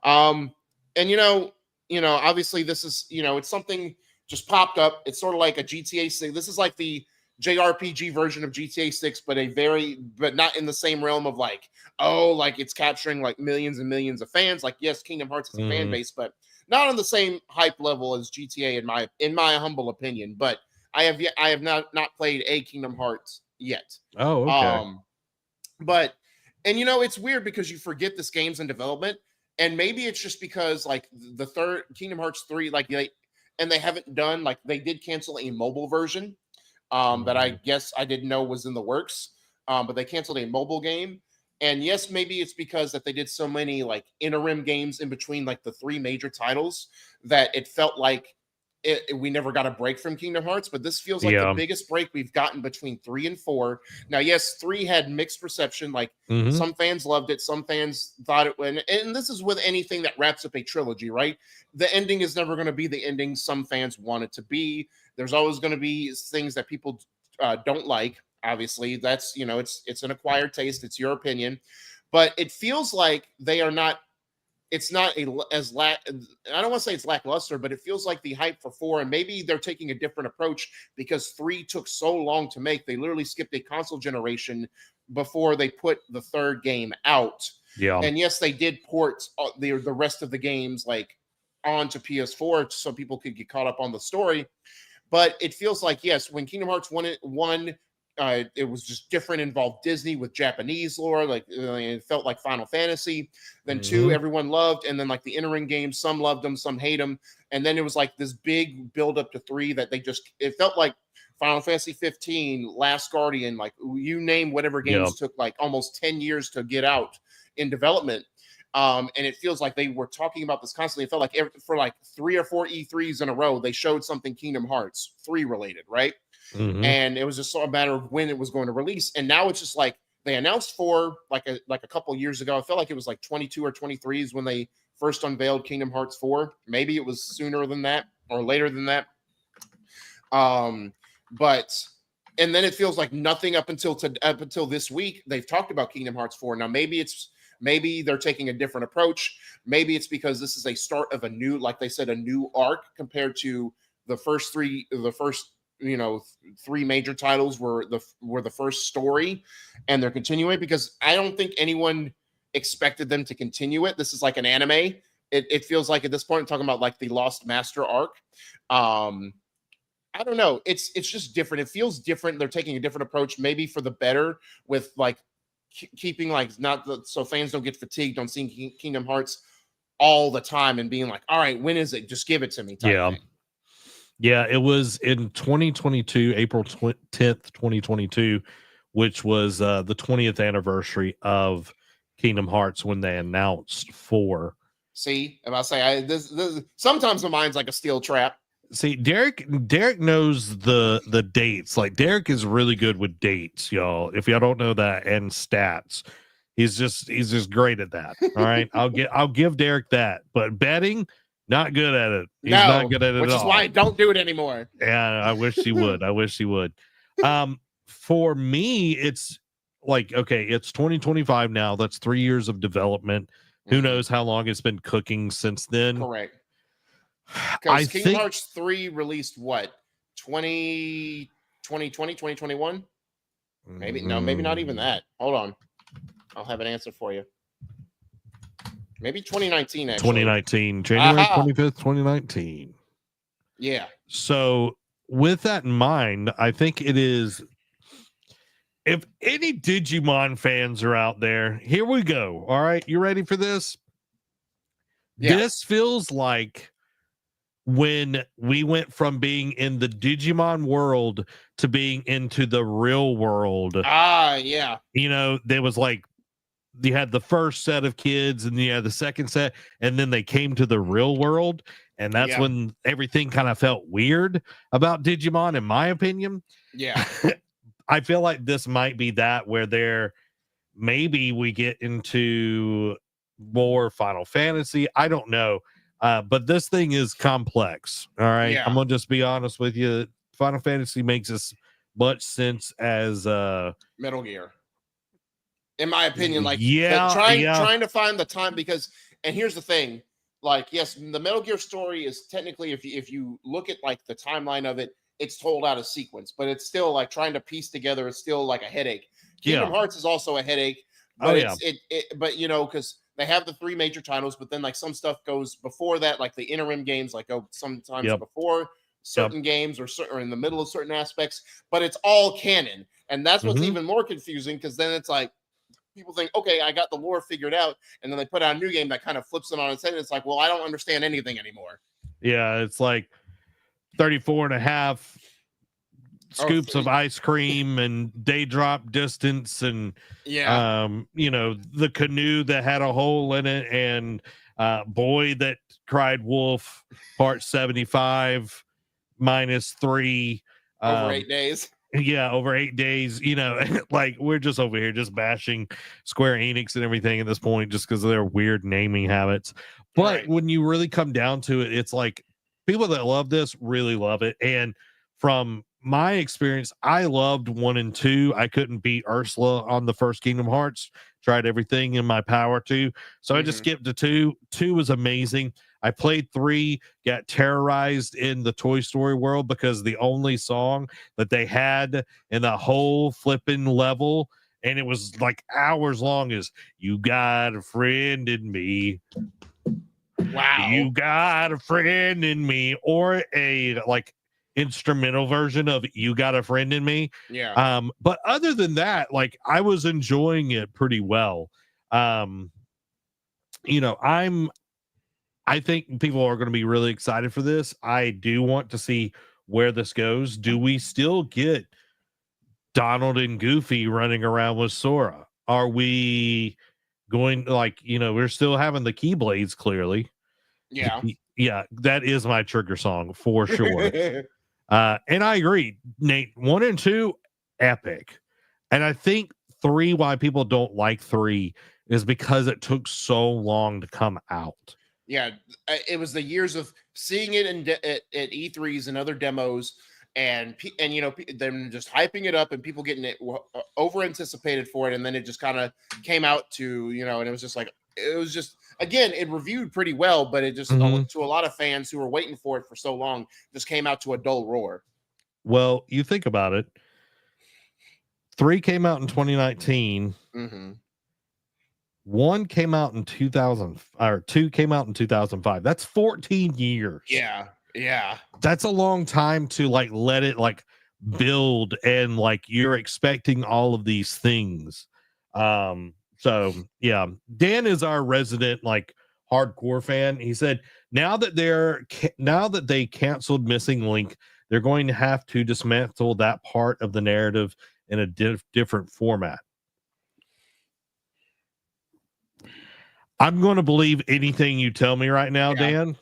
And obviously this is, it's something just popped up. It's sort of like a GTA 6. This is like the JRPG version of GTA 6, but not in the same realm of like, it's capturing like millions and millions of fans. Like, yes, Kingdom Hearts is a fan base, but not on the same hype level as GTA in my humble opinion. But I have not played a Kingdom Hearts yet. Oh, okay. But it's weird because you forget this game's in development, and maybe it's just because like the third Kingdom Hearts 3, they haven't done, like, they did cancel a mobile version that I guess I didn't know was in the works. But they canceled a mobile game. And yes, maybe it's because that they did so many like interim games in between like the 3 major titles that it felt like we never got a break from Kingdom Hearts, but this feels like the biggest break we've gotten between 3 and 4. Now, yes, 3 had mixed reception. Like some fans loved it, some fans thought it went. And this is with anything that wraps up a trilogy, right? The ending is never going to be the ending some fans want it to be. There's always going to be things that people don't like. Obviously, that's it's an acquired taste. It's your opinion, but it feels like they are not. It's not I don't want to say it's lackluster, but it feels like the hype for 4, and maybe they're taking a different approach because 3 took so long to make. They literally skipped a console generation before they put the 3rd game out. Yeah. And yes, they did port the rest of the games like onto PS4 so people could get caught up on the story. But it feels like, yes, when Kingdom Hearts 1 it was just different, involved Disney with Japanese lore, like it felt like Final Fantasy. Then 2 everyone loved, and then like the entering games, some loved them, some hate them, and then it was like this big build up to 3 that it felt like Final Fantasy 15, Last Guardian, like you name whatever games took like almost 10 years to get out in development. And it feels like they were talking about this constantly. It felt like for like 3 or 4 E3s in a row, they showed something Kingdom Hearts 3 related, right? Mm-hmm. And it was just a matter of when it was going to release. And now it's just like they announced 4 like a couple years ago. I felt like it was like 22 or 23 is when they first unveiled Kingdom Hearts 4. Maybe it was sooner than that or later than that. But and then it feels like nothing up until this week they've talked about Kingdom Hearts 4. Now maybe they're taking a different approach. Maybe it's because this is a start of a new, like they said, a new arc compared to the first 3 major titles were the first story, and they're continuing, because I don't think anyone expected them to continue it. This is like an anime. It feels like at this point, I'm talking about like the Lost Master arc. I don't know. It's just different. It feels different. They're taking a different approach, maybe for the better, with like keeping like so fans don't get fatigued on seeing Kingdom Hearts all the time and being like, all right, when is it? Just give it to me. Thing. Yeah, it was in 2022, April 10th, 2022, which was the 20th anniversary of Kingdom Hearts when they announced 4. See, if I say this sometimes my mind's like a steel trap. See, Derek knows the dates. Like, Derek is really good with dates, y'all. If y'all don't know that, and stats. He's just great at that. All right. I'll give Derek that. But betting, not good at it. He's not good at it which at is all. why I don't do it anymore. Yeah, I wish he would. I wish he would. For me, it's like, okay, it's 2025 now. That's 3 years of development. Who knows how long it's been cooking since then? Correct. Because Kingdom Hearts 3 released what? 2020, 2021? Maybe maybe not even that. Hold on. I'll have an answer for you. Maybe 2019, actually. 2019, January 25th, 2019. Yeah. So with that in mind, I think it is, if any Digimon fans are out there, here we go. All right. You ready for this? Yeah. This feels like when we went from being in the Digimon world to being into the real world. Yeah. You know, there was like, you had the first set of kids and you had the second set, and then they came to the real world. And that's when everything kind of felt weird about Digimon, in my opinion. Yeah. I feel like this might be that, where maybe we get into more Final Fantasy. I don't know. But this thing is complex. All right. Yeah. I'm going to just be honest with you. Final Fantasy makes as much sense as Metal Gear. In my opinion, like trying to find the time, because, and here's the thing, like, yes, the Metal Gear story is technically, if you look at like the timeline of it, it's told out of sequence, but it's still like trying to piece together. It's still like a headache. Kingdom Hearts is also a headache, but but you know, because they have the 3 major titles, but then like some stuff goes before that, like the interim games, like go sometimes before certain games or in the middle of certain aspects, but it's all canon. And that's what's even more confusing, because then it's like, people think, okay, I got the lore figured out, and then they put out a new game that kind of flips it on its head. It's like, well, I don't understand anything anymore. Yeah, it's like 34 and a half scoops of ice cream and day drop distance, and you know, the canoe that had a hole in it, and boy that cried wolf, part 75 minus 3 over 8 days. Yeah, over 8 days, you know. Like, we're just over here just bashing Square Enix and everything at this point, just because of their weird naming habits. But when you really come down to it, it's like, people that love this really love it. And from my experience, I loved 1 and 2. I couldn't beat Ursula on the first Kingdom Hearts. Tried everything in my power to. So I just skipped to 2. 2 was amazing. I played 3, got terrorized in the Toy Story world, because the only song that they had in the whole flipping level, and it was like hours long, is "You Got a Friend in Me." Wow. You got a friend in me, or a like instrumental version of "You Got a Friend in Me." Yeah. But other than that, like, I was enjoying it pretty well. You know, I think people are going to be really excited for this. I do want to see where this goes. Do we still get Donald and Goofy running around with Sora? Are we going like, we're still having the Keyblades clearly. Yeah. Yeah, that is my trigger song for sure. And I agree, Nate. 1 and 2, epic. And I think 3, why people don't like 3 is because it took so long to come out. Yeah, it was the years of seeing it at E3s and other demos, and them just hyping it up and people getting it over anticipated for it, and then it just kind of came out to and it was just again, it reviewed pretty well, but it just to a lot of fans who were waiting for it for so long just came out to a dull roar. Well, you think about it. 3 came out in 2019. 1 came out in 2000, or 2 came out in 2005. That's 14 years. Yeah. That's a long time to let it build, and you're expecting all of these things. So yeah, Dan is our resident hardcore fan. He said now that they canceled Missing Link, they're going to have to dismantle that part of the narrative in a different format. I'm going to believe anything you tell me right now, Dan,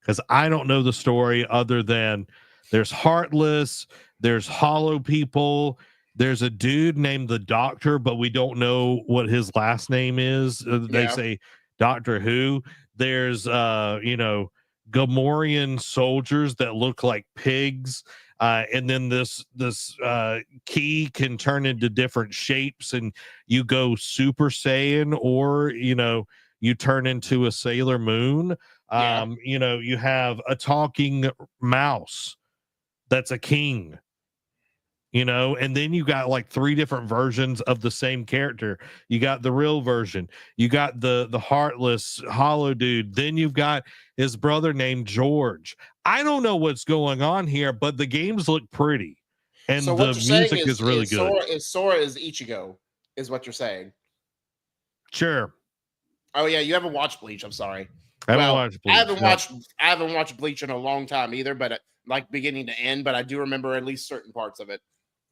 because I don't know the story other than there's Heartless, there's Hollow people, there's a dude named the Doctor, but we don't know what his last name is. They say Doctor Who. There's Gamorrean soldiers that look like pigs. And then this key can turn into different shapes, and you go Super Saiyan, or you turn into a Sailor Moon. You have a talking mouse that's a king, and then you got 3 different versions of the same character. You got the real version, you got the Heartless Hollow dude, then you've got his brother named George. I don't know what's going on here, but the games look pretty, and so the music is really good. Sora is Ichigo, is what you're saying. Sure. Oh yeah, you haven't watched Bleach. I'm sorry. I haven't watched Bleach in a long time either, but beginning to end. But I do remember at least certain parts of it.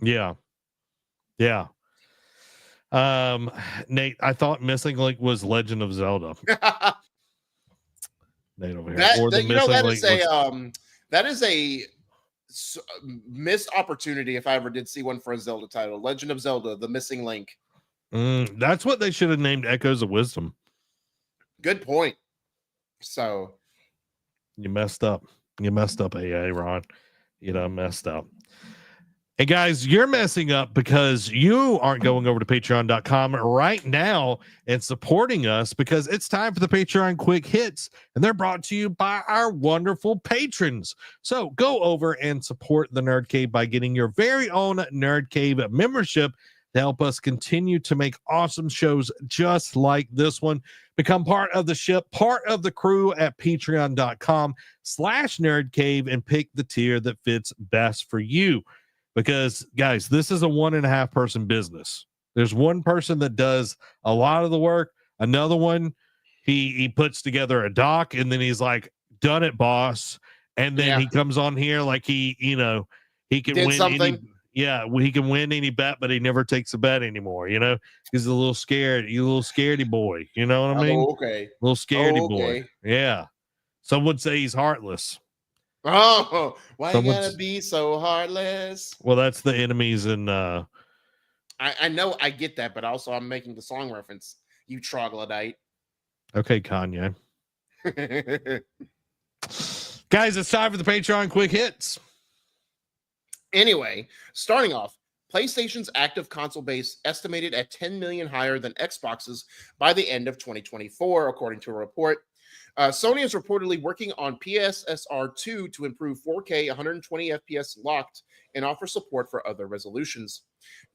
Yeah. Nate, I thought Missing Link was Legend of Zelda. Nate over here. That is a missed opportunity if I ever did see one for a Zelda title. Legend of Zelda: The Missing Link. That's what they should have named Echoes of Wisdom. Good point. So you messed up, AA Ron. You done messed up. And guys, you're messing up because you aren't going over to patreon.com right now and supporting us, because it's time for the Patreon quick hits, and they're brought to you by our wonderful patrons. So go over and support the Nerd Cave by getting your very own Nerd Cave membership to help us continue to make awesome shows just like this one. Become part of the ship, part of the crew at patreon.com/nerdcave, and pick the tier that fits best for you. Because guys, this is a 1.5 person business. There's one person that does a lot of the work. Another one, he puts together a doc, and then he's like, "Done it, boss." And then he comes on here like he can win something. He can win any bet, but he never takes a bet anymore. He's a little scared. He's a little scaredy boy. You know what I mean? Okay. A little scaredy boy. Yeah. Some would say he's heartless. Oh, why you gotta be so heartless? Well, that's the enemies in I know, I get that, but also I'm making the song reference, you troglodyte. Okay, Kanye. Guys, it's time for the Patreon quick hits. Anyway, starting off, PlayStation's active console base estimated at 10 million higher than Xbox's by the end of 2024, according to a report. Sony is reportedly working on PSSR 2 to improve 4K 120 FPS locked and offer support for other resolutions.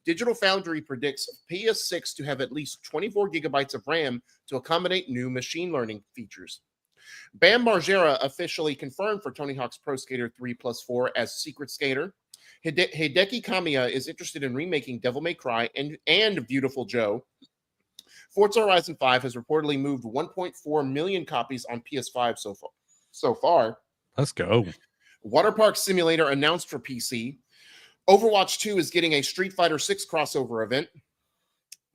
Digital Foundry predicts PS6 to have at least 24 gigabytes of RAM to accommodate new machine learning features. Bam Margera officially confirmed for Tony Hawk's Pro Skater 3+4 as Secret Skater. Hideki Kamiya is interested in remaking Devil May Cry and Beautiful Joe. Forza Horizon 5 has reportedly moved 1.4 million copies on PS5 so far. Let's go. Water Park Simulator announced for PC. Overwatch 2 is getting a Street Fighter 6 crossover event.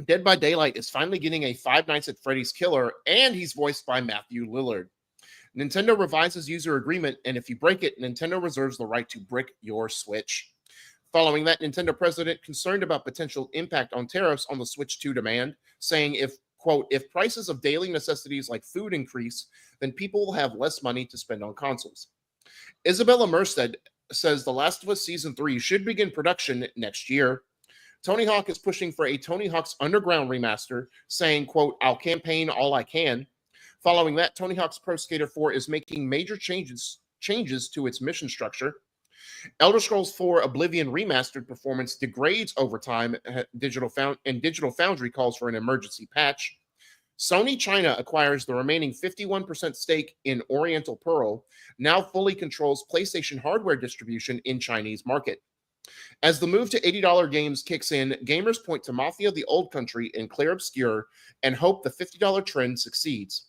Dead by Daylight is finally getting a Five Nights at Freddy's killer, and he's voiced by Matthew Lillard. Nintendo revises user agreement, and if you break it, Nintendo reserves the right to brick your Switch. Following that, Nintendo president concerned about potential impact on tariffs on the Switch 2 demand, saying if, quote, if prices of daily necessities like food increase, then people will have less money to spend on consoles. Isabella Merced says The Last of Us Season 3 should begin production next year. Tony Hawk is pushing for a Tony Hawk's Underground remaster, saying, quote, I'll campaign all I can. Following that, Tony Hawk's Pro Skater 4 is making major changes to its mission structure. Elder Scrolls 4 Oblivion Remastered performance degrades over time, and Digital Foundry calls for an emergency patch. Sony China acquires the remaining 51% stake in Oriental Pearl, now fully controls PlayStation hardware distribution in Chinese market. As the move to $80 games kicks in, gamers point to Mafia the Old Country and Clair Obscur and hope the $50 trend succeeds.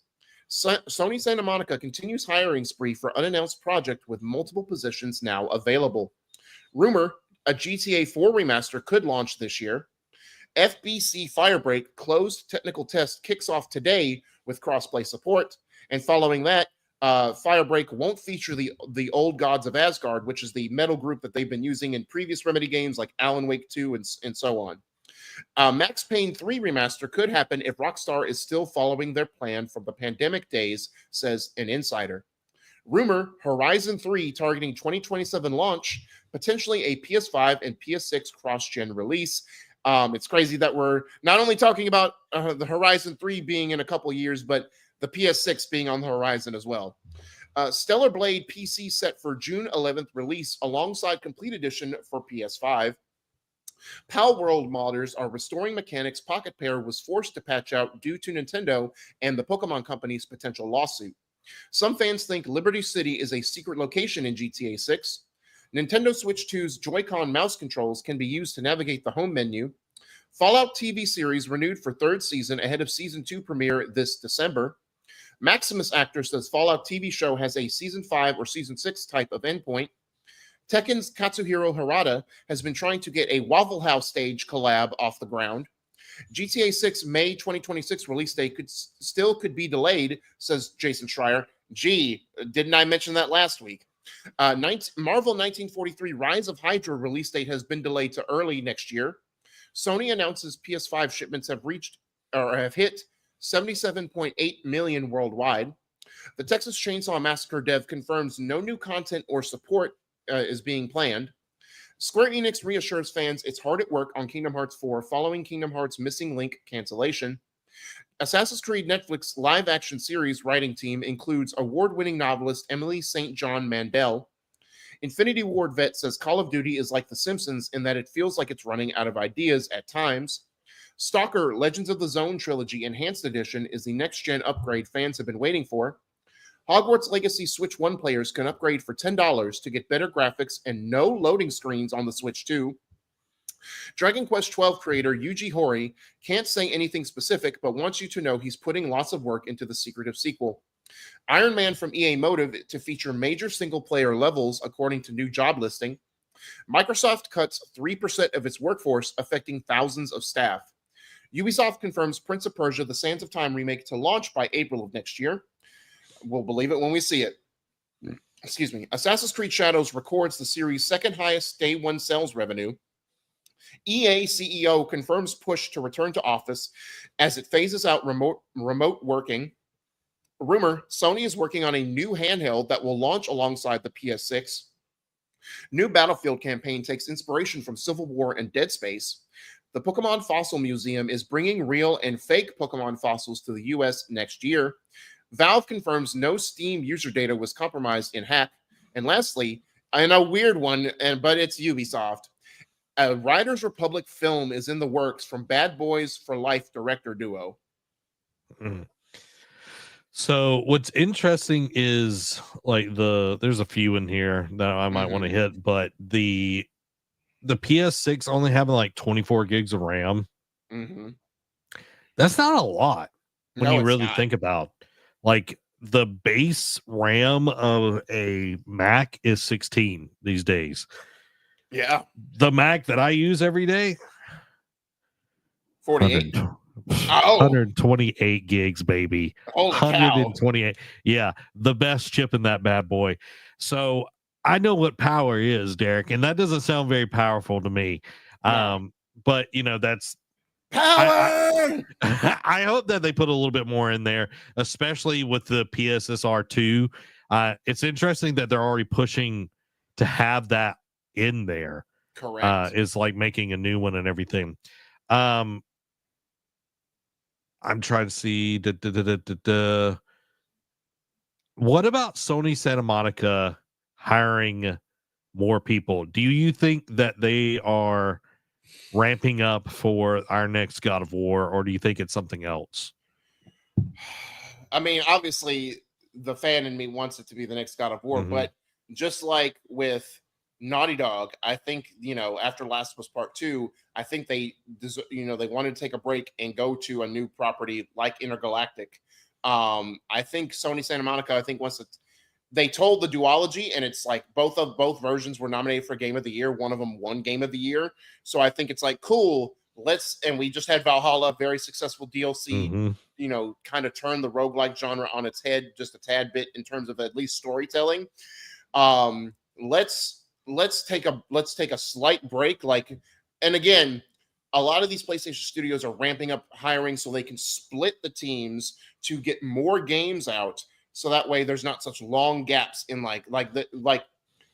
Sony Santa Monica continues hiring spree for unannounced project with multiple positions now available. Rumor, a GTA 4 remaster could launch this year. FBC Firebreak closed technical test kicks off today with crossplay support. And following that, Firebreak won't feature the old gods of Asgard, which is the metal group that they've been using in previous Remedy games like Alan Wake 2 and so on. Max Payne 3 remaster could happen if Rockstar is still following their plan from the pandemic days, says an insider. Rumor, Horizon 3 targeting 2027 launch, potentially a PS5 and PS6 cross-gen release. It's crazy that we're not only talking about the Horizon 3 being in a couple years, but the PS6 being on the horizon as well. Stellar Blade PC set for June 11th release alongside Complete Edition for PS5. Pal World modders are restoring mechanics Pocket Pair was forced to patch out due to Nintendo and the Pokemon Company's potential lawsuit. Some fans think Liberty City is a secret location in GTA 6. Nintendo Switch 2's Joy-Con mouse controls can be used to navigate the home menu. Fallout TV series renewed for third season ahead of season 2 premiere this December. Maximus actor says Fallout TV show has a season 5 or season 6 type of endpoint. Tekken's Katsuhiro Harada has been trying to get a Waffle House stage collab off the ground. GTA 6 May 2026 release date could be delayed, says Jason Schreier. Gee, didn't I mention that last week? Marvel 1943 Rise of Hydra release date has been delayed to early next year. Sony announces PS5 shipments have hit 77.8 million worldwide. The Texas Chainsaw Massacre dev confirms no new content or support is being planned. Square Enix reassures fans it's hard at work on Kingdom Hearts 4 following Kingdom Hearts Missing Link cancellation. Assassin's Creed Netflix live-action series writing team includes award-winning novelist Emily St. John Mandel. Infinity Ward vet says Call of Duty is like The Simpsons in that it feels like it's running out of ideas at times. Stalker Legends of the Zone Trilogy Enhanced Edition is the next-gen upgrade fans have been waiting for. Hogwarts Legacy Switch 1 players can upgrade for $10 to get better graphics and no loading screens on the Switch 2. Dragon Quest XII creator Yuji Horii can't say anything specific, but wants you to know he's putting lots of work into the secretive sequel. Iron Man from EA Motive to feature major single-player levels, according to new job listing. Microsoft cuts 3% of its workforce, affecting thousands of staff. Ubisoft confirms Prince of Persia: The Sands of Time remake to launch by April of next year. We'll believe it when we see it. Excuse me. Assassin's Creed Shadows records the series' second highest day one sales revenue. EA CEO confirms push to return to office as it phases out remote working. Rumor, Sony is working on a new handheld that will launch alongside the PS6. New Battlefield campaign takes inspiration from Civil War and Dead Space. The Pokemon Fossil Museum is bringing real and fake Pokemon fossils to the US next year. Valve confirms no Steam user data was compromised in hack. And lastly, and a weird one, but it's Ubisoft. A Riders Republic film is in the works from Bad Boys for Life director duo. So what's interesting is like there's a few in here that I might want to hit, but the PS6 only having like 24 gigs of RAM. That's not a lot when you really think about. Like the base RAM of a Mac is 16 these days. Yeah. The Mac that I use every day, 48. 128 gigs, baby. Holy 128. Cow. Yeah, the best chip in that bad boy. So I know what power is, Derek, and that doesn't sound very powerful to me. No. But that's power. I hope that they put a little bit more in there, especially with the PSSR 2. It's interesting that they're already pushing to have that in there. Correct. Is like making a new one and everything. I'm trying to see. What about Sony Santa Monica hiring more people? Do you think that they are ramping up for our next God of War, or do you think it's something else? I mean, obviously, the fan in me wants it to be the next God of War, but just like with Naughty Dog, I think, after Last of Us Part 2, I think they wanted to take a break and go to a new property like Intergalactic. I think Sony Santa Monica, they told the duology, and it's like both versions were nominated for Game of the Year. One of them won Game of the Year. So I think it's like, cool, and we just had Valhalla, very successful DLC, kind of turn the roguelike genre on its head just a tad bit in terms of at least storytelling. Let's take a slight break. And again, a lot of these PlayStation studios are ramping up hiring so they can split the teams to get more games out. So that way there's not such long gaps in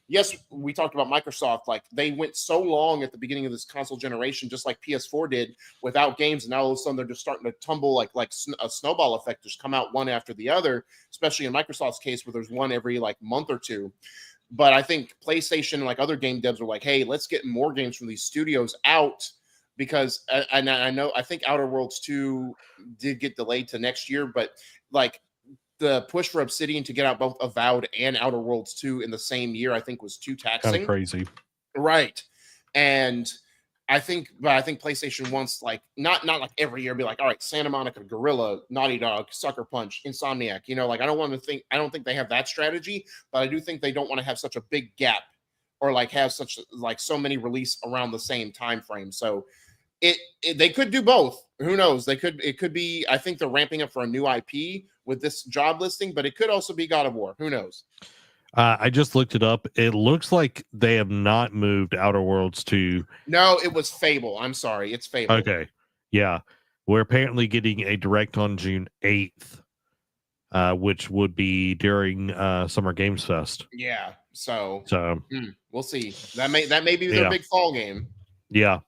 yes, we talked about Microsoft. Like, they went so long at the beginning of this console generation, just like PS4 did, without games, and now all of a sudden they're just starting to tumble like a snowball effect. Just come out one after the other, especially in Microsoft's case where there's one every month or two. But I think PlayStation and other game devs were like, hey, let's get more games from these studios out, because I think Outer Worlds 2 did get delayed to next year, but the push for Obsidian to get out both Avowed and Outer Worlds 2 in the same year, I think, was too taxing. Kind of crazy. Right. And I think PlayStation wants not like every year be like, all right, Santa Monica, Guerrilla, Naughty Dog, Sucker Punch, Insomniac. I don't think they have that strategy, but I do think they don't want to have such a big gap or have such so many release around the same time frame. So they could do both. Who knows? It could be, I think they're ramping up for a new IP with this job listing, but it could also be God of War. Who knows? I just looked it up. It looks like they have not moved Outer Worlds to. No, it was Fable. I'm sorry. It's Fable. Okay. Yeah. We're apparently getting a direct on June 8th, which would be during Summer Games Fest. Yeah. So we'll see. That may be their big fall game. Yeah.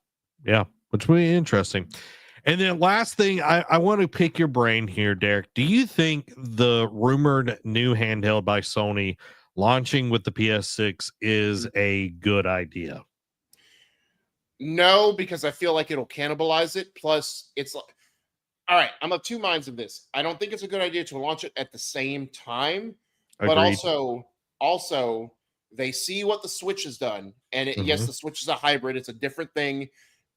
Yeah. Which will be interesting. And then last thing, I want to pick your brain here, Derek. Do you think the rumored new handheld by Sony launching with the PS6 is a good idea? No, because I feel like it'll cannibalize it. Plus, it's all right, I'm of two minds of this. I don't think it's a good idea to launch it at the same time. Agreed. But also they see what the Switch has done. And yes, the Switch is a hybrid. It's a different thing.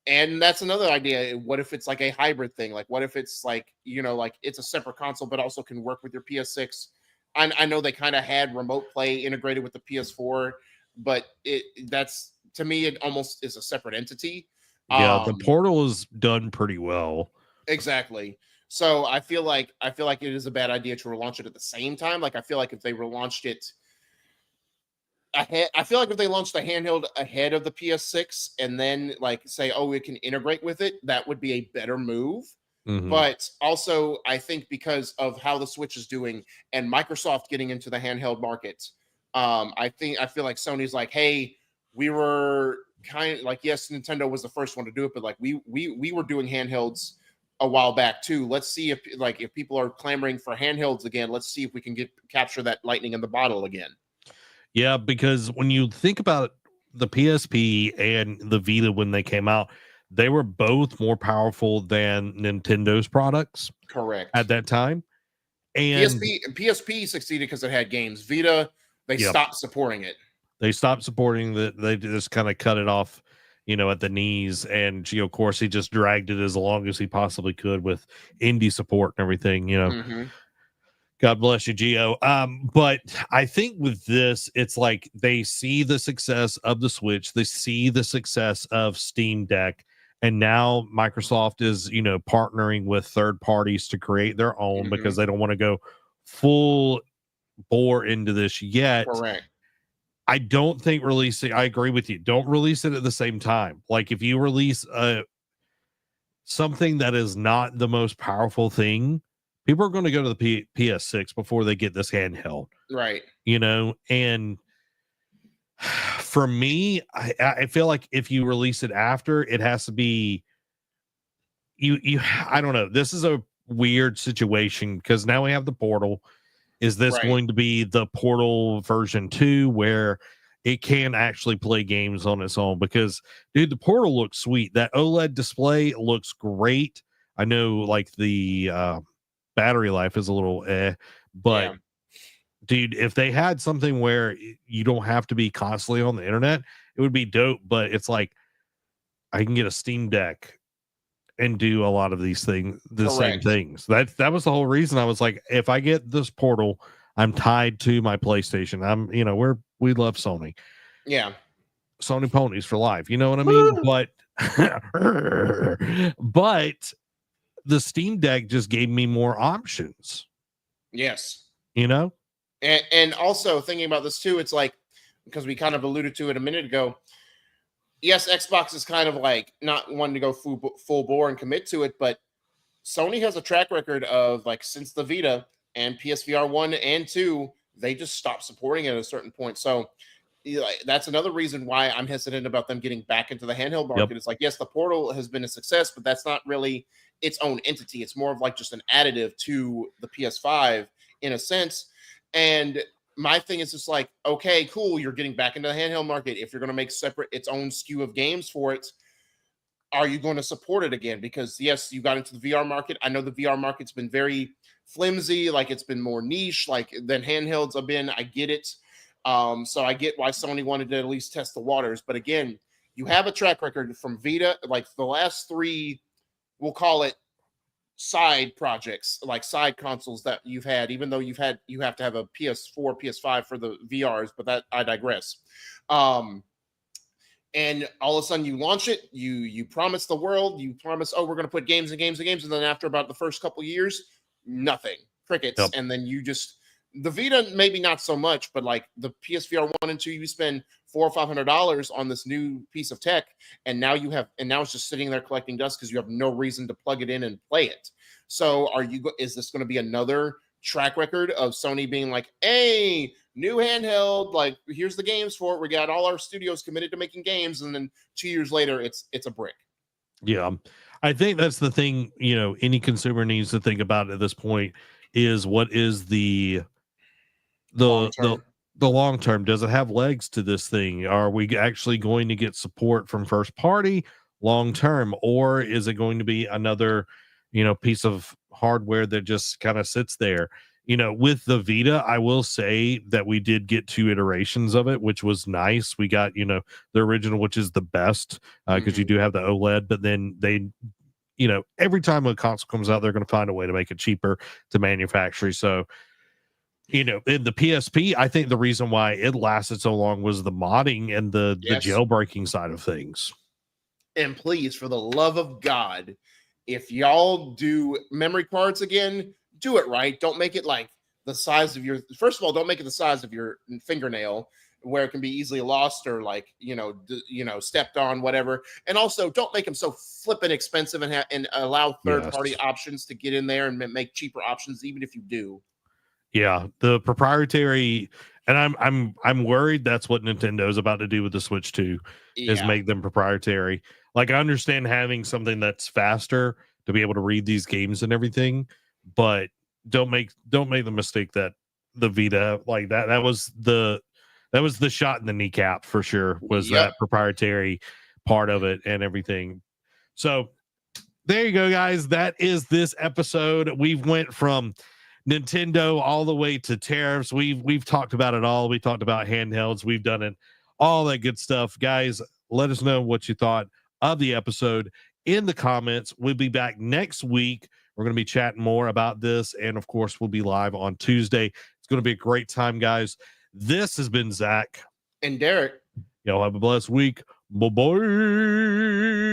And that's another idea. What if it's a hybrid thing? What if it's it's a separate console, but also can work with your PS6? I know they kind of had remote play integrated with the PS4, but that's, to me, it almost is a separate entity. Yeah, the Portal is done pretty well. Exactly. So I feel like it is a bad idea to relaunch it at the same time. I feel like if they relaunched it ahead, I feel like if they launched the handheld ahead of the PS6 and then say, oh, it can integrate with it, that would be a better move. But also, I think because of how the Switch is doing and Microsoft getting into the handheld market, I feel like Sony's like, hey, we were kind of yes, Nintendo was the first one to do it, but we were doing handhelds a while back too. Let's see if people are clamoring for handhelds again. Let's see if we can capture that lightning in the bottle again. Yeah, because when you think about the PSP and the Vita when they came out, they were both more powerful than Nintendo's products. Correct. At that time. And PSP succeeded because it had games. Vita, they stopped supporting it. They stopped supporting that. They just kind of cut it off, at the knees. And of course, he just dragged it as long as he possibly could with indie support and everything, God bless you, Gio. But I think with this, it's they see the success of the Switch, they see the success of Steam Deck, And now Microsoft is, partnering with third parties to create their own because they don't want to go full bore into this yet. Correct. I don't think I agree with you. Don't release it at the same time. Like if you release something that is not the most powerful thing, people are going to go to the PS6 before they get this handheld. Right. And for me, I feel like if you release it after, it has to be I don't know. This is a weird situation because now we have the Portal. Is this going to be the Portal version 2 where it can actually play games on its own? Because, dude, the Portal looks sweet. That OLED display looks great. I know, like, the battery life is a little but, dude, if they had something where you don't have to be constantly on the internet, it would be dope. But it's like, I can get a Steam Deck and do a lot of these things, same things. That was the whole reason I was like, if I get this Portal, I'm tied to my PlayStation. We love Sony. Yeah. Sony ponies for life. You know what I mean? But but the Steam Deck just gave me more options. Yes. And also thinking about this too, it's like, because we kind of alluded to it a minute ago. Yes, Xbox is kind of like not wanting to go full bore and commit to it, but Sony has a track record of, like, since the Vita and PSVR 1 and 2, they just stopped supporting it at a certain point. So that's another reason why I'm hesitant about them getting back into the handheld market. Yep. It's like, yes, the Portal has been a success, but that's not really its own entity. It's more of like just an additive to the PS5 in a sense. And my thing is just like, okay, cool, you're getting back into the handheld market. If you're going to make separate its own SKU of games for it, are you going to support it again? Because yes, you got into the VR market. I know the VR market's been very flimsy, like it's been more niche, like than handhelds have been. I get it. So I get why Sony wanted to at least test the waters. But again, you have a track record from Vita, like the last 3, we'll call it side projects, like side consoles that you've had, even though you have to have a PS4, PS5 for the VRs, but that I digress. And all of a sudden you launch it, you promise the world, you promise, oh, we're going to put games and games and games. And then after about the first couple years, nothing, crickets. Yep. And then the Vita, maybe not so much, but like the PSVR 1 and 2, you spend $400 or $500 on this new piece of tech. And now it's just sitting there collecting dust because you have no reason to plug it in and play it. So is this going to be another track record of Sony being like, hey, new handheld, like here's the games for it. We got all our studios committed to making games. And then 2 years later, it's a brick. Yeah. I think that's the thing, any consumer needs to think about at this point is what is the long term. Does it have legs to this thing? Are we actually going to get support from first party long term, or is it going to be another, piece of hardware that just kind of sits there? With the Vita, I will say that we did get 2 iterations of it, which was nice. We got, the original, which is the best because you do have the OLED, but then they, every time a console comes out, they're going to find a way to make it cheaper to manufacture. So, in the PSP, I think the reason why it lasted so long was the modding and the jailbreaking side of things. And please, for the love of God, if y'all do memory cards again, do it right. Don't make it like the size of first of all, don't make it the size of your fingernail where it can be easily lost or like, stepped on, whatever. And also don't make them so flippin' expensive and allow third party options to get in there and make cheaper options, even if you do. Yeah, the proprietary, and I'm worried that's what Nintendo's about to do with the Switch 2 is make them proprietary. Like I understand having something that's faster to be able to read these games and everything, but don't make the mistake that the Vita, like that was the shot in the kneecap for sure, was that proprietary part of it and everything. So there you go, guys. That is this episode. We've went from Nintendo all the way to tariffs. We've talked about it all. We talked about handhelds. We've done it, all that good stuff. Guys, let us know what you thought of the episode in the comments. We'll be back next week. We're going to be chatting more about this. And of course, we'll be live on Tuesday. It's going to be a great time, guys. This has been Zach and Derek. Y'all have a blessed week. Bye-bye.